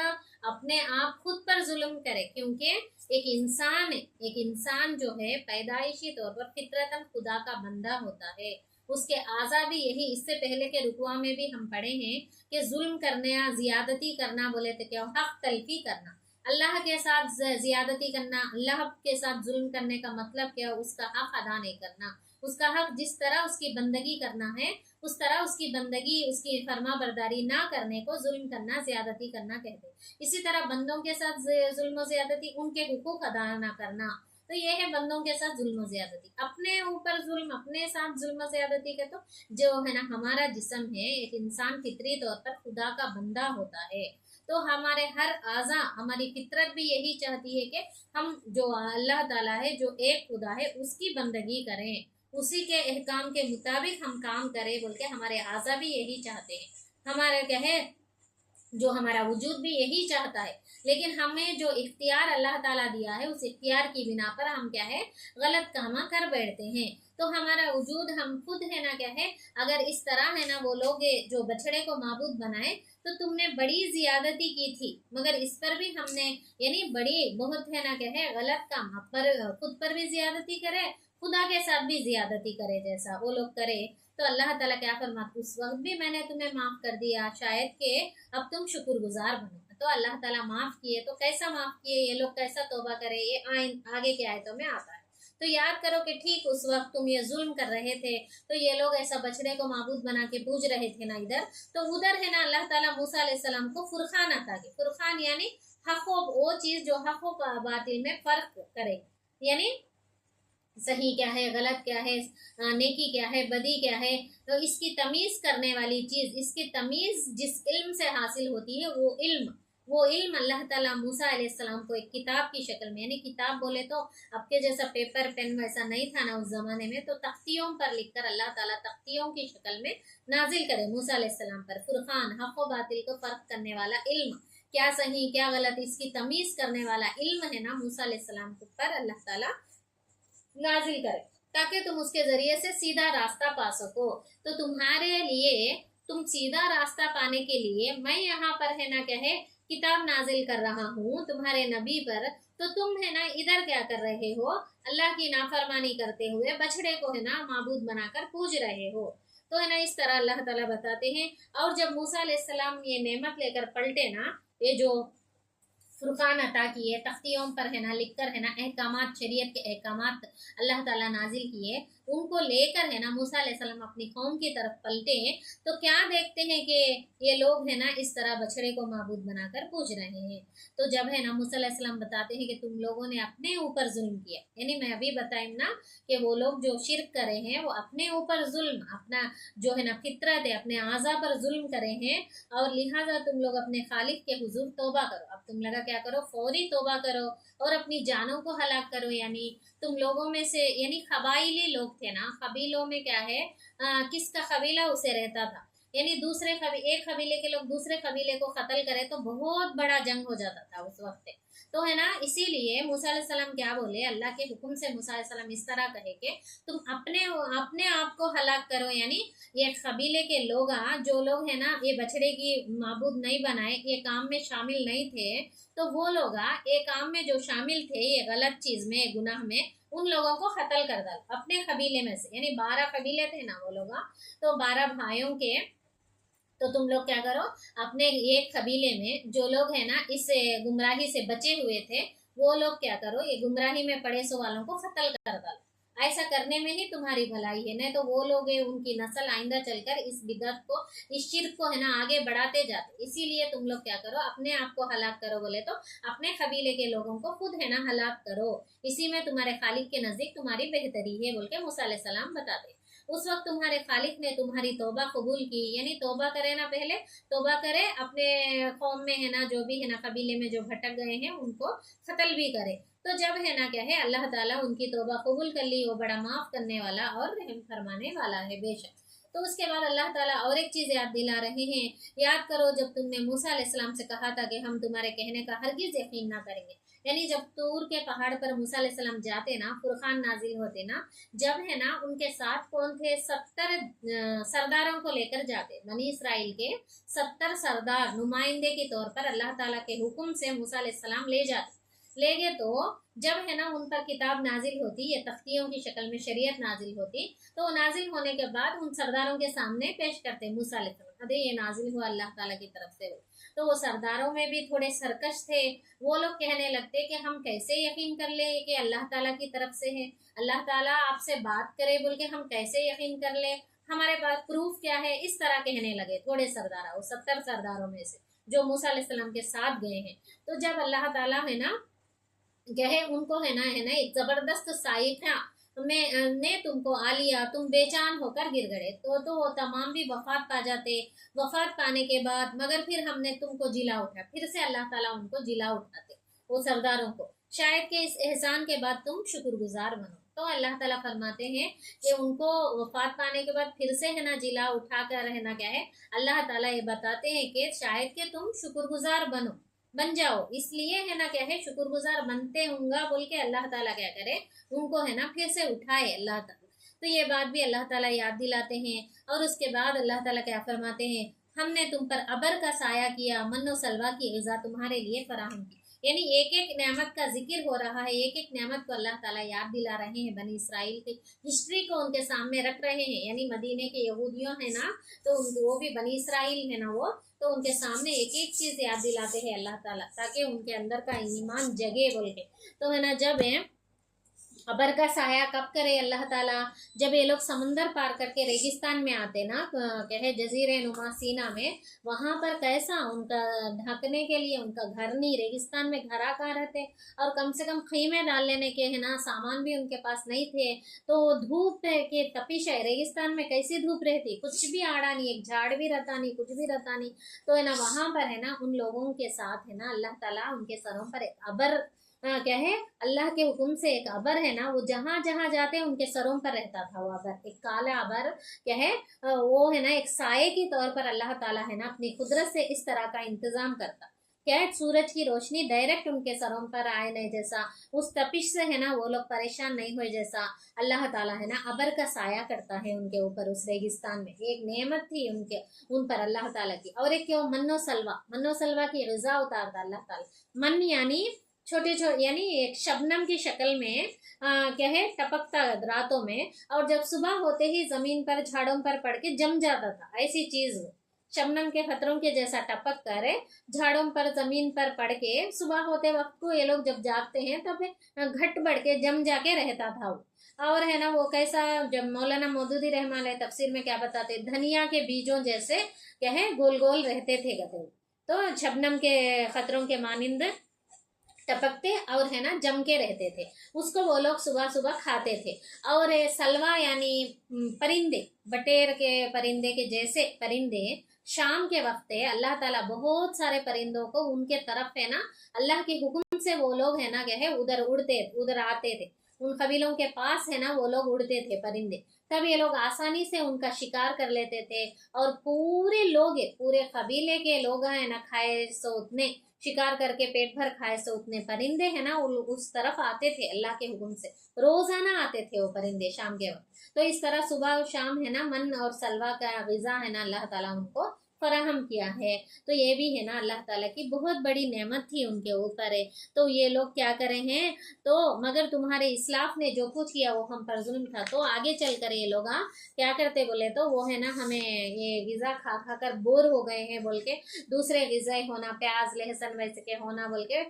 अपने आप खुद पर जुल्म करे, क्योंकि एक इंसान जो है पैदाइशी तौर पर फितरतन खुदा का बंदा होता है। उसके आज़ा भी यही, इससे पहले के रुकुआ में भी हम पढ़े हैं कि जुल्म करना, ज्यादती करना बोले तो क्या, हक तलफी करना, अल्लाह के साथ ज्यादती करना, अल्लाह के साथ जुल्म करने का मतलब क्या? उसका हक अदा नहीं करना। उसका हक जिस तरह उसकी बंदगी करना है उस तरह उसकी बंदगी, उसकी फर्मा बरदारी ना करने को जुल्म करना, ज्यादती करना कहते हैं। इसी तरह बंदों के साथ जुल्म ज्यादती, उनके हुकूक अदा ना करना, तो ये है बंदों के साथ जुल्म ज्यादती। अपने ऊपर जुल्म, अपने साथ जुल्म ज्यादती के, तो जो है ना हमारा जिस्म है, एक इंसान फितरी तौर पर खुदा का बंदा होता है, तो हमारे हर आज़ा, हमारी फितरत भी यही चाहती है कि हम जो अल्लाह ताला है, जो एक खुदा है, उसकी बंदगी करें, उसी के अहकाम के मुताबिक हम काम करें बोल के हमारे आज़ा भी यही चाहते हैं। हमारा क्या है, जो हमारा वजूद भी यही चाहता है। लेकिन हमें जो इख्तियार अल्लाह ताला दिया है, उस इख्तियार की बिना पर हम क्या है, गलत काम कर बैठते हैं। तो हमारा वजूद, हम खुद है ना क्या है, अगर इस तरह है ना वो लोग जो बछड़े को माबूद बनाए, तो तुमने बड़ी ज्यादती की थी, मगर इस पर भी हमने, यानी बड़ी बहुत है ना क्या है, गलत काम पर, खुद पर भी ज्यादती करे, खुदा के साथ भी ज्यादती करे, जैसा वो लोग करे। तो अल्लाह ताला क्या फरमाता, उस वक्त भी मैंने तुम्हें माफ कर दिया, शायद के अब तुम शुक्रगुजार बनो। तो अल्लाह ताला माफ किए, तो कैसा माफ किए, ये लोग कैसा तौबा करे, ये आगे के आयतों में आता है। तो याद करो कि ठीक उस वक्त तुम ये जुल्म कर रहे थे, तो ये लोग ऐसा बछड़े को माबूद बना के पूज रहे थे ना इधर, तो उधर है ना अल्लाह ताला मूसा अलैहिस्सलाम को फुरखान अता किया। फुरखान यानी हक, वो चीज जो हक व बातिल में फर्क करे, यानी सही क्या है, गलत क्या है, नेकी क्या है, बदी क्या है, तो इसकी तमीज करने वाली चीज, इसकी तमीज जिस इल्म से हासिल होती है, वो इल्म अल्लाह ताला मूसा अलैहिस्सलाम को एक किताब की शक्ल में, यानी किताब बोले तो अब के जैसा पेपर पेन वैसा नहीं था ना उस जमाने में, तो तख्तियों पर लिखकर अल्लाह ताला तख्तियों की शक्ल में नाजिल करे मूसा अलैहिस्सलाम पर। फुरखान, हक व बातिल को फर्क करने वाला इल्म, क्या सही क्या गलत, इसकी तमीज करने वाला इल्म है ना मूसा अलैहिस्सलाम पर अल्लाह ताला नाजिल करे, ताकि तुम उसके जरिए से सीधा रास्ता पा सको। तो तुम्हारे लिए, तुम सीधा रास्ता पाने के लिए मैं यहाँ पर है ना क्या है, किताब नाजिल कर रहा हूँ तुम्हारे नबी पर। तो तुम है ना इधर क्या कर रहे हो, अल्लाह की नाफरमानी करते हुए बछड़े को है ना माबूद बनाकर पूज रहे हो। तो है ना इस तरह अल्लाह ताला बताते हैं। और जब मूसा अलैहिस्सलाम ये नेमत लेकर पलटे ना, ये जो फुरकान अता किए, तख्तियों पर है ना लिखकर है ना अहकामात, शरीयत के अहकामात अल्लाह ताला नाजिल किए, उनको लेकर है ना मूसा अलैहिस्सलाम अपनी कौम की तरफ पलटे, तो क्या देखते हैं कि ये लोग है ना इस तरह बछड़े को माबूद बनाकर पूज रहे हैं। तो जब है ना मूसा अलैहिस्सलाम बताते हैं कि तुम लोगों ने अपने ऊपर जुल्म किया, यानी मैं अभी बताई ना कि वो लोग जो शिरक करे हैं वो अपने ऊपर जुल्म, अपना जो है ना फितरत है, अपने आज़ा पर जुल्म करे हैं, और लिहाजा तुम लोग अपने खालिक के हुजूर तौबा करो। अब तुम लगा क्या करो, फौरी तौबा करो और अपनी जानों को हलाक करो। यानी तुम लोगों में से, यानी कबाइली लोग थे ना, कबीलों में क्या है, किसका कबीला उसे रहता था, यानी एक कबीले के लोग दूसरे कबीले को कत्ल करे तो बहुत बड़ा जंग हो जाता था उस वक्त। तो है ना इसीलिए मूसा अलैहिस्सलाम क्या बोले, अल्लाह के हुक्म से मूसा अलैहिस्सलाम इस तरह कहे कि तुम अपने आप को हलाक करो। यानी ये कबीले के लोग, जो लोग है ना ये बछड़े की माबूद नहीं बनाए, ये काम में शामिल नहीं थे, तो वो लोग ये काम में जो शामिल थे, ये गलत चीज में, गुनाह में, उन लोगों को कत्ल कर डाल अपने कबीले में से। यानी 12 कबीले थे ना वो लोग, तो 12 भाइयों के, तो तुम लोग क्या करो, अपने एक कबीले में जो लोग है ना इस गुमराही से बचे हुए थे, वो लोग क्या करो, ये गुमराही में पड़े सो वालों को कत्ल कर डालो। ऐसा करने में ही तुम्हारी भलाई है, नहीं तो वो लोग उनकी नस्ल आइंदा चलकर इस बिदअत को, इस शिर्क को है ना आगे बढ़ाते जाते। इसीलिए तुम लोग क्या करो, अपने आप को हलाक करो बोले तो अपने कबीले के लोगों को खुद है ना हलाक करो, इसी में तुम्हारे खालिक के नजदीक तुम्हारी बेहतरी है बोल के मूसा अलैहिस्सलाम बताते। उस वक्त तुम्हारे खालिक ने तुम्हारी तौबा कबूल की, यानी तौबा करे ना, पहले तौबा करे, अपने कौम में है ना जो भी है ना कबीले में जो भटक गए हैं उनको कत्ल भी करे। तो जब है ना क्या है, अल्लाह ताला उनकी तौबा कबूल कर ली, वो बड़ा माफ़ करने वाला और रहम फरमाने वाला है बेशक। तो उसके बाद अल्लाह ताला और एक चीज़ याद दिला रहे हैं, याद करो जब तुमने मूसा अलैहिस्सलाम से कहा था कि हम तुम्हारे कहने का हरगिज़ यकीन ना करेंगे, यानी जब तूर के पहाड़ पर मूसा अलैहिस्सलाम जाते ना, फुरकान नाजिल होते ना, जब है ना उनके साथ कौन थे, 70 सरदारों को लेकर जाते, बनी इसराइल के 70 सरदार नुमाइंदे के तौर पर अल्लाह ताला के हुक्म से मूसा अलैहिस्सलाम ले जाते। ले गए तो जब है ना उन पर किताब नाजिल होती, ये तख्तियों की शक्ल में शरीयत नाजिल होती, तो नाजिल होने के बाद उन सरदारों के सामने पेश करते मूसा अलैहिस्सलाम, अरे ये नाजिल हुआ अल्लाह ताला की तरफ से। तो वो सरदारों में भी थोड़े सरकश थे, वो लोग कहने लगते कि हम कैसे यकीन कर ले कि अल्लाह ताला की तरफ से है, अल्लाह ताला आपसे बात करे बोल के हम कैसे यकीन कर ले, हमारे पास प्रूफ क्या है, इस तरह कहने लगे थोड़े सरदार, वो 70 सरदारों में से जो मूसा अलैहिस्सलाम के साथ गए हैं। तो जब अल्लाह ताला है ना कहे उनको है ना एक जबरदस्त साइफा में ने तुमको आ लिया, तुम बेचान होकर गिर गए, तो वो तमाम भी वफात पा जाते। वफात पाने के बाद मगर फिर हमने तुमको जिला उठा, फिर से अल्लाह ताला उनको जिला उठाते वो सरदारों को, शायद कि इस एहसान के बाद तुम शुक्रगुजार बनो। तो अल्लाह ताला फरमाते हैं कि उनको वफात पाने के बाद फिर से है ना जिला उठा कर है ना क्या है, अल्लाह ताला ये बताते हैं कि शायद कि तुम शुक्रगुजार बन जाओ, इसलिए है ना क्या है शुक्रगुजार बनते होंगे बोल के अल्लाह ताला क्या करे, उनको है ना फिर से उठाए अल्लाह ताला। तो ये बात भी अल्लाह ताला याद दिलाते हैं। और उसके बाद अल्लाह ताला क्या फरमाते हैं, हमने तुम पर अबर का साया किया, मन्नो सलवा की ग़िज़ा तुम्हारे लिए फराहम की। यानी एक एक नेमत का जिक्र हो रहा है, एक एक नेमत को अल्लाह ताला याद दिला रहे हैं, बनी इसराइल की हिस्ट्री को उनके सामने रख रहे हैं। यानी मदीने के यहूदियों है ना, तो वो भी बनी इसराइल है ना वो, तो उनके सामने एक एक चीज याद दिलाते हैं अल्लाह ताला, ताकि उनके अंदर का ईमान जगे बोल के। तो है ना जब है अबर का साया कब करे अल्लाह ताला, जब ये लोग समंदर पार करके रेगिस्तान में आते ना, कहे जजीरे नुमा सीना में, वहां पर कैसा उनका ढकने के लिए उनका घर नहीं, रेगिस्तान में घर कहाँ रहते, और कम से कम खीमे डाल लेने के है ना सामान भी उनके पास नहीं थे। तो धूप के तपिश है, रेगिस्तान में कैसी धूप रहती, कुछ भी आड़ा नहीं, एक झाड़ भी रहता नहीं, कुछ भी रहता नहीं। तो है ना वहां पर है ना उन लोगों के साथ है ना अल्लाह ताला उनके सरों पर एक अबर क्या है, अल्लाह के हुक्म से एक अबर है ना, वो जहां जहां जाते उनके सरों पर रहता था वो अबर, एक काला अबर क्या है, वो है ना एक साये के तौर पर अल्लाह ताला है ना अपनी कुदरत से इस तरह का इंतजाम करता, क्या है सूरज की रोशनी डायरेक्ट उनके सरों पर आए नहीं जैसा, उस तपिश से है ना वो लोग परेशान नहीं हुए जैसा, अल्लाह ताला है ना अबर का साया करता है उनके ऊपर उस रेगिस्तान में। एक नेमत थी उनके उन पर अल्लाह ताला की। और एक क्यों मन्नो सलवा की ग़िज़ा उतारता अल्लाह ताला। मन यानी छोटे छोटे, यानी एक शबनम की शक्ल में क्या है टपकता रातों में, और जब सुबह होते ही जमीन पर झाड़ों पर पड़ के जम जाता था, ऐसी चीज वो शबनम के खतरों के जैसा टपक कर झाड़ों पर जमीन पर पड़ के सुबह होते वक्त को ये लोग जब जागते हैं तब घट बढ़ के जम जाके रहता था वो। और है ना वो कैसा, जब मौलाना मौदूदी रहमान तफसीर में क्या बताते, धनिया के बीजों जैसे क्या है गोल गोल रहते थे गधे, तो शबनम के खतरों के मानिंद टपकते और है ना जम के रहते थे, उसको वो लोग सुबह सुबह खाते थे। और सलवा यानी परिंदे, बटेर के परिंदे के जैसे परिंदे शाम के वक्त है अल्लाह ताला बहुत सारे परिंदों को उनके तरफ है ना अल्लाह के हुक्म से वो लोग है ना क्या है उधर आते थे, उन कबीलों के पास है ना वो लोग उड़ते थे परिंदे, तब ये लोग आसानी से उनका शिकार कर लेते थे। और पूरे कबीले के लोग है ना खाए सो उतने शिकार करके पेट भर खाए सो उतने परिंदे है ना उस तरफ आते थे अल्लाह के हुक्म से, रोजाना आते थे वो परिंदे शाम के वक्त। तो इस तरह सुबह और शाम है ना मन और सलवा का ग़िज़ा है ना अल्लाह ताला उनको फराहम किया है। तो ये भी है ना अल्लाह ताला की बहुत बड़ी नेमत थी उनके ऊपर है। तो ये लोग क्या करे हैं, तो मगर तुम्हारे इस्लाफ ने जो कुछ किया वो हम पर जुल्म था। तो आगे चल कर ये लोग क्या करते बोले तो वो है ना हमें ये ग़िज़ा खा खा कर बोर हो गए हैं बोल के दूसरे ग़िज़ाएं होना, प्याज लहसुन वैसे के होना बोल के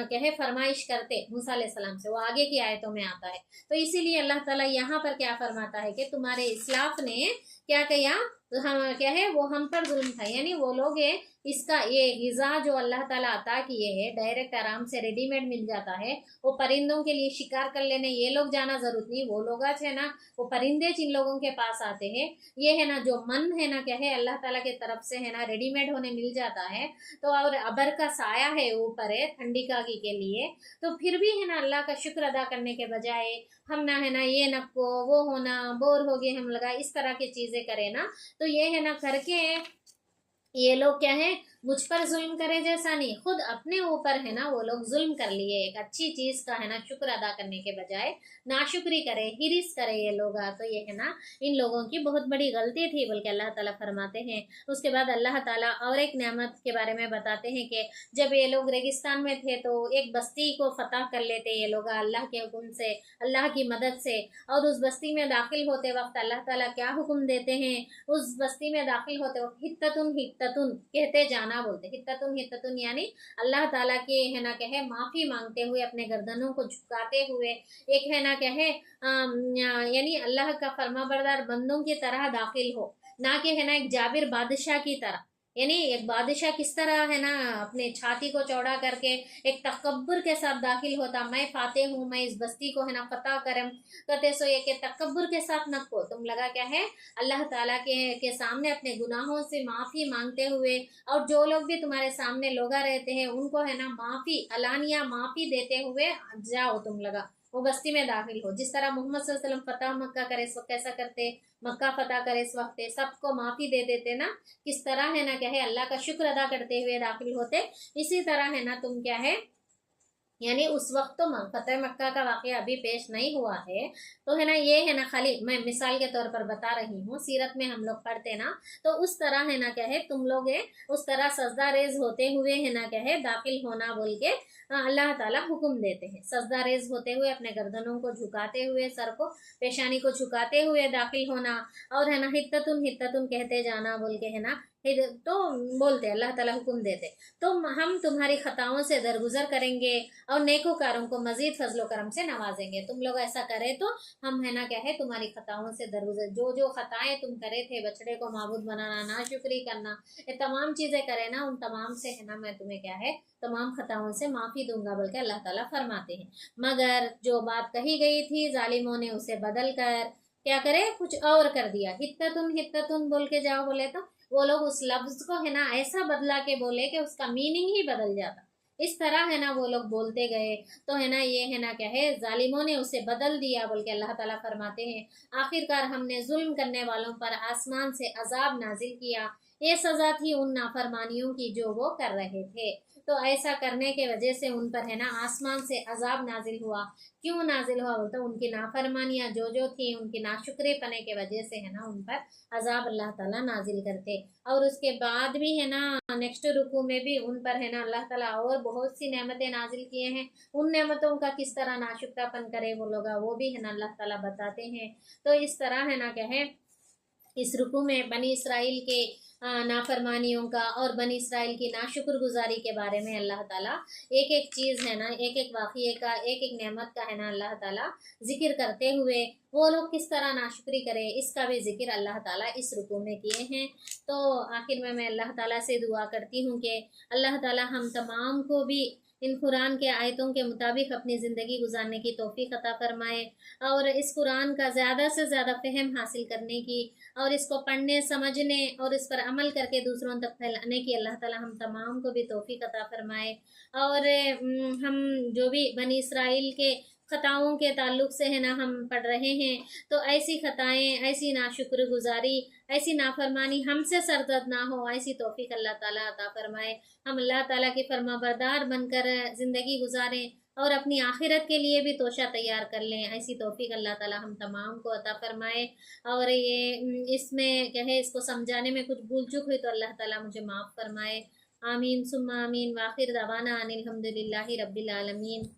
कहे फरमाइश करते मूसा अलैहिस्सलाम से, वो आगे की आयतों में आता है। तो इसीलिए अल्लाह ताला यहाँ पर क्या फरमाता है कि तुम्हारे इस्लाफ ने क्या किया, हम क्या है वो हम पर जुल्म था, यानी वो लोग है इसका ये ग़िज़ा जो अल्लाह ताला अता किए है डायरेक्ट आराम से रेडीमेड मिल जाता है, वो परिंदों के लिए शिकार कर लेने ये लोग जाना जरूरत नहीं, वो लोग है ना वो परिंदे जिन लोगों के पास आते हैं, ये है ना जो मन है ना क्या है अल्लाह ताला के तरफ से है ना रेडीमेड होने मिल जाता है। तो और अबर का साया है ऊपर है ठंडी कागी के लिए, तो फिर भी है ना अल्लाह का शुक्र अदा करने के बजाय हम ना है ना ये नको वो होना बोर हो गए हम लगा इस तरह की चीजें करें ना, तो ये है ना करके ये लोग क्या है मुझ पर जुल्म करे जैसा नहीं, खुद अपने ऊपर है ना वो लोग जुल्म कर लिए, एक अच्छी चीज का है ना शुक्र अदा करने के बजाय नाशुक्री करे, हिरिस करे ये लोग। तो ये है ना इन लोगों की बहुत बड़ी गलती थी, बल्कि अल्लाह ताला फरमाते हैं। उसके बाद अल्लाह ताला और एक नेमत के बारे में बताते हैं कि जब ये लोग रेगिस्तान में थे तो एक बस्ती को फतह कर लेते ये लोग अल्लाह के हुक्म से, अल्लाह की मदद से। और उस बस्ती में दाखिल होते वक्त अल्लाह ताला क्या हुक्म देते हैं, उस बस्ती में दाखिल होते वक्त हित्ततुन हित्ततुन कहते जाना बोलते। हित्ततुन हित्ततुन यानी अल्लाह ताला के है ना कहे माफी मांगते हुए, अपने गर्दनों को झुकाते हुए, एक है ना कहे यानी अल्लाह का फरमाबरदार बंदों की तरह दाखिल हो, ना कि है ना एक जाबिर बादशाह की तरह। यानी एक बादशाह किस तरह है ना अपने छाती को चौड़ा करके एक तकब्बुर के साथ दाखिल होता, मैं फातेह हूँ, मैं इस बस्ती को है ना फतह करम कहते। सो ये के तकब्बुर के साथ न को तुम लगा क्या है अल्लाह ताला के सामने अपने गुनाहों से माफी मांगते हुए, और जो लोग भी तुम्हारे सामने लोग रहते हैं उनको है ना माफी अलानिया माफी देते हुए जाओ तुम लगा वो बस्ती में दाखिल हो। जिस तरह मोहम्मद सल्लल्लाहु अलैहि वसल्लम फतह मक्का करे इस वक्त कैसा करते, मक्का फतह करे इस वक्त सबको माफी दे देते ना, किस तरह है ना क्या है अल्लाह का शुक्र अदा करते हुए दाखिल होते। इसी तरह है ना तुम क्या है, यानी उस वक्त तो फतेह मक्का का वाकया अभी पेश नहीं हुआ है, तो है ना ये है ना खाली मैं मिसाल के तौर पर बता रही हूँ। सीरत में हम लोग पढ़ते ना तो उस तरह है ना क्या है तुम लोग है उस तरह सजदा रेज होते हुए है ना क्या है दाखिल होना बोल के अल्लाह ताला हुक्म देते हैं। सजदा रेज होते हुए अपने गर्दनों को झुकाते हुए, सर को पेशानी को झुकाते हुए दाखिल होना, और है ना हित्ततुन कहते जाना बोल के है ना तो बोलते अल्लाह ताला हुक्म देते। तो हम तुम्हारी खताओं से दरगुजर करेंगे और नेकोकारों को मजीद फजलो करम से नवाजेंगे। तुम लोग ऐसा करे तो हम है ना क्या है तुम्हारी खताओं से दरगुजर, जो जो खताएं तुम करे थे, बछड़े को माबूद बनाना, नाशुक्री करना, ये तमाम चीजें करे ना, उन तमाम से है ना मैं तुम्हें क्या है तमाम खताओं से माफी दूंगा बोल के अल्लाह ताला फरमाते हैं। मगर जो बात कही गई थी जालिमों ने उसे बदल कर क्या करे कुछ और कर दिया। हित्ततुन बोल के जाओ बोले तो वो लोग उस लफ्ज को है ना ऐसा बदला के बोले कि उसका मीनिंग ही बदल जाता। इस तरह है ना वो लोग बोलते गए, तो है ना ये है ना क्या है जालिमों ने उसे बदल दिया बोल के अल्लाह ताला फरमाते हैं। आखिरकार हमने जुल्म करने वालों पर आसमान से अजाब नाजिल किया, ये सजा थी उन नाफरमानियों की जो वो कर रहे थे। तो ऐसा करने के वजह से उन पर है ना आसमान से अजाब नाजिल हुआ। क्यों नाजिल हुआ बोलते उनकी नाफरमानियां जो जो थी, उनकी नाशुक्रे पने के वजह से है ना उन पर अजाब अल्लाह ताला नाजिल करते। और उसके बाद भी है ना नेक्स्ट रुकू में भी उन पर है ना अल्लाह ताला और बहुत सी नेमतें नाजिल किए हैं। उन नेमतों का किस तरह नाशुक्रापन करे वो लोग, वो भी है ना अल्लाह ताला बताते हैं। तो इस तरह है ना क्या है इस रुकू में बनी इसराइल के नाफरमानियों का और बनी इसराइल की नाशुक्रगुजारी के बारे में अल्लाह ताला एक एक चीज़ है ना, एक एक वाक़ये का, एक एक नेमत का है ना अल्लाह ताला जिक्र करते हुए वो लोग किस तरह नाशुक्री करे इसका भी जिक्र अल्लाह ताला इस रुकू में किए हैं। तो आखिर में मैं अल्लाह ताला से दुआ करती हूँ कि अल्लाह ताला हम तमाम को भी इन कुरान के आयतों के मुताबिक अपनी ज़िंदगी गुजारने की तौफीक अता फरमाए, और इस कुरान का ज़्यादा से ज़्यादा फ़हम हासिल करने की, और इसको पढ़ने समझने और इस पर अमल करके दूसरों तक फैलाने की अल्लाह ताला हम तमाम को भी तौफीक अता फरमाए। और हम जो भी बनी इसराइल के ख़ताओं के ताल्लुक़ से है ना हम पढ़ रहे हैं, तो ऐसी ख़ताएँ, ऐसी नाशुक्रगुजारी, ऐसी नाफरमानी हमसे सरजद ना हो, ऐसी तौफीक अल्लाह ताला अता फरमाए। हम अल्लाह ताला के फरमाबरदार बनकर ज़िंदगी गुजारें और अपनी आखिरत के लिए भी तोशा तैयार कर लें, ऐसी तौफीक अल्लाह ताला हम तमाम को अता फरमाए। और ये इसमें क्या है इसको समझाने में कुछ भूल चूक हुई तो अल्लाह ताला मुझे माफ़ फरमाए। आमीन सुम्मा आमीन। वाखिर दवाना अनिल हम्दुलिल्लाहि रब्बिल आलमीन।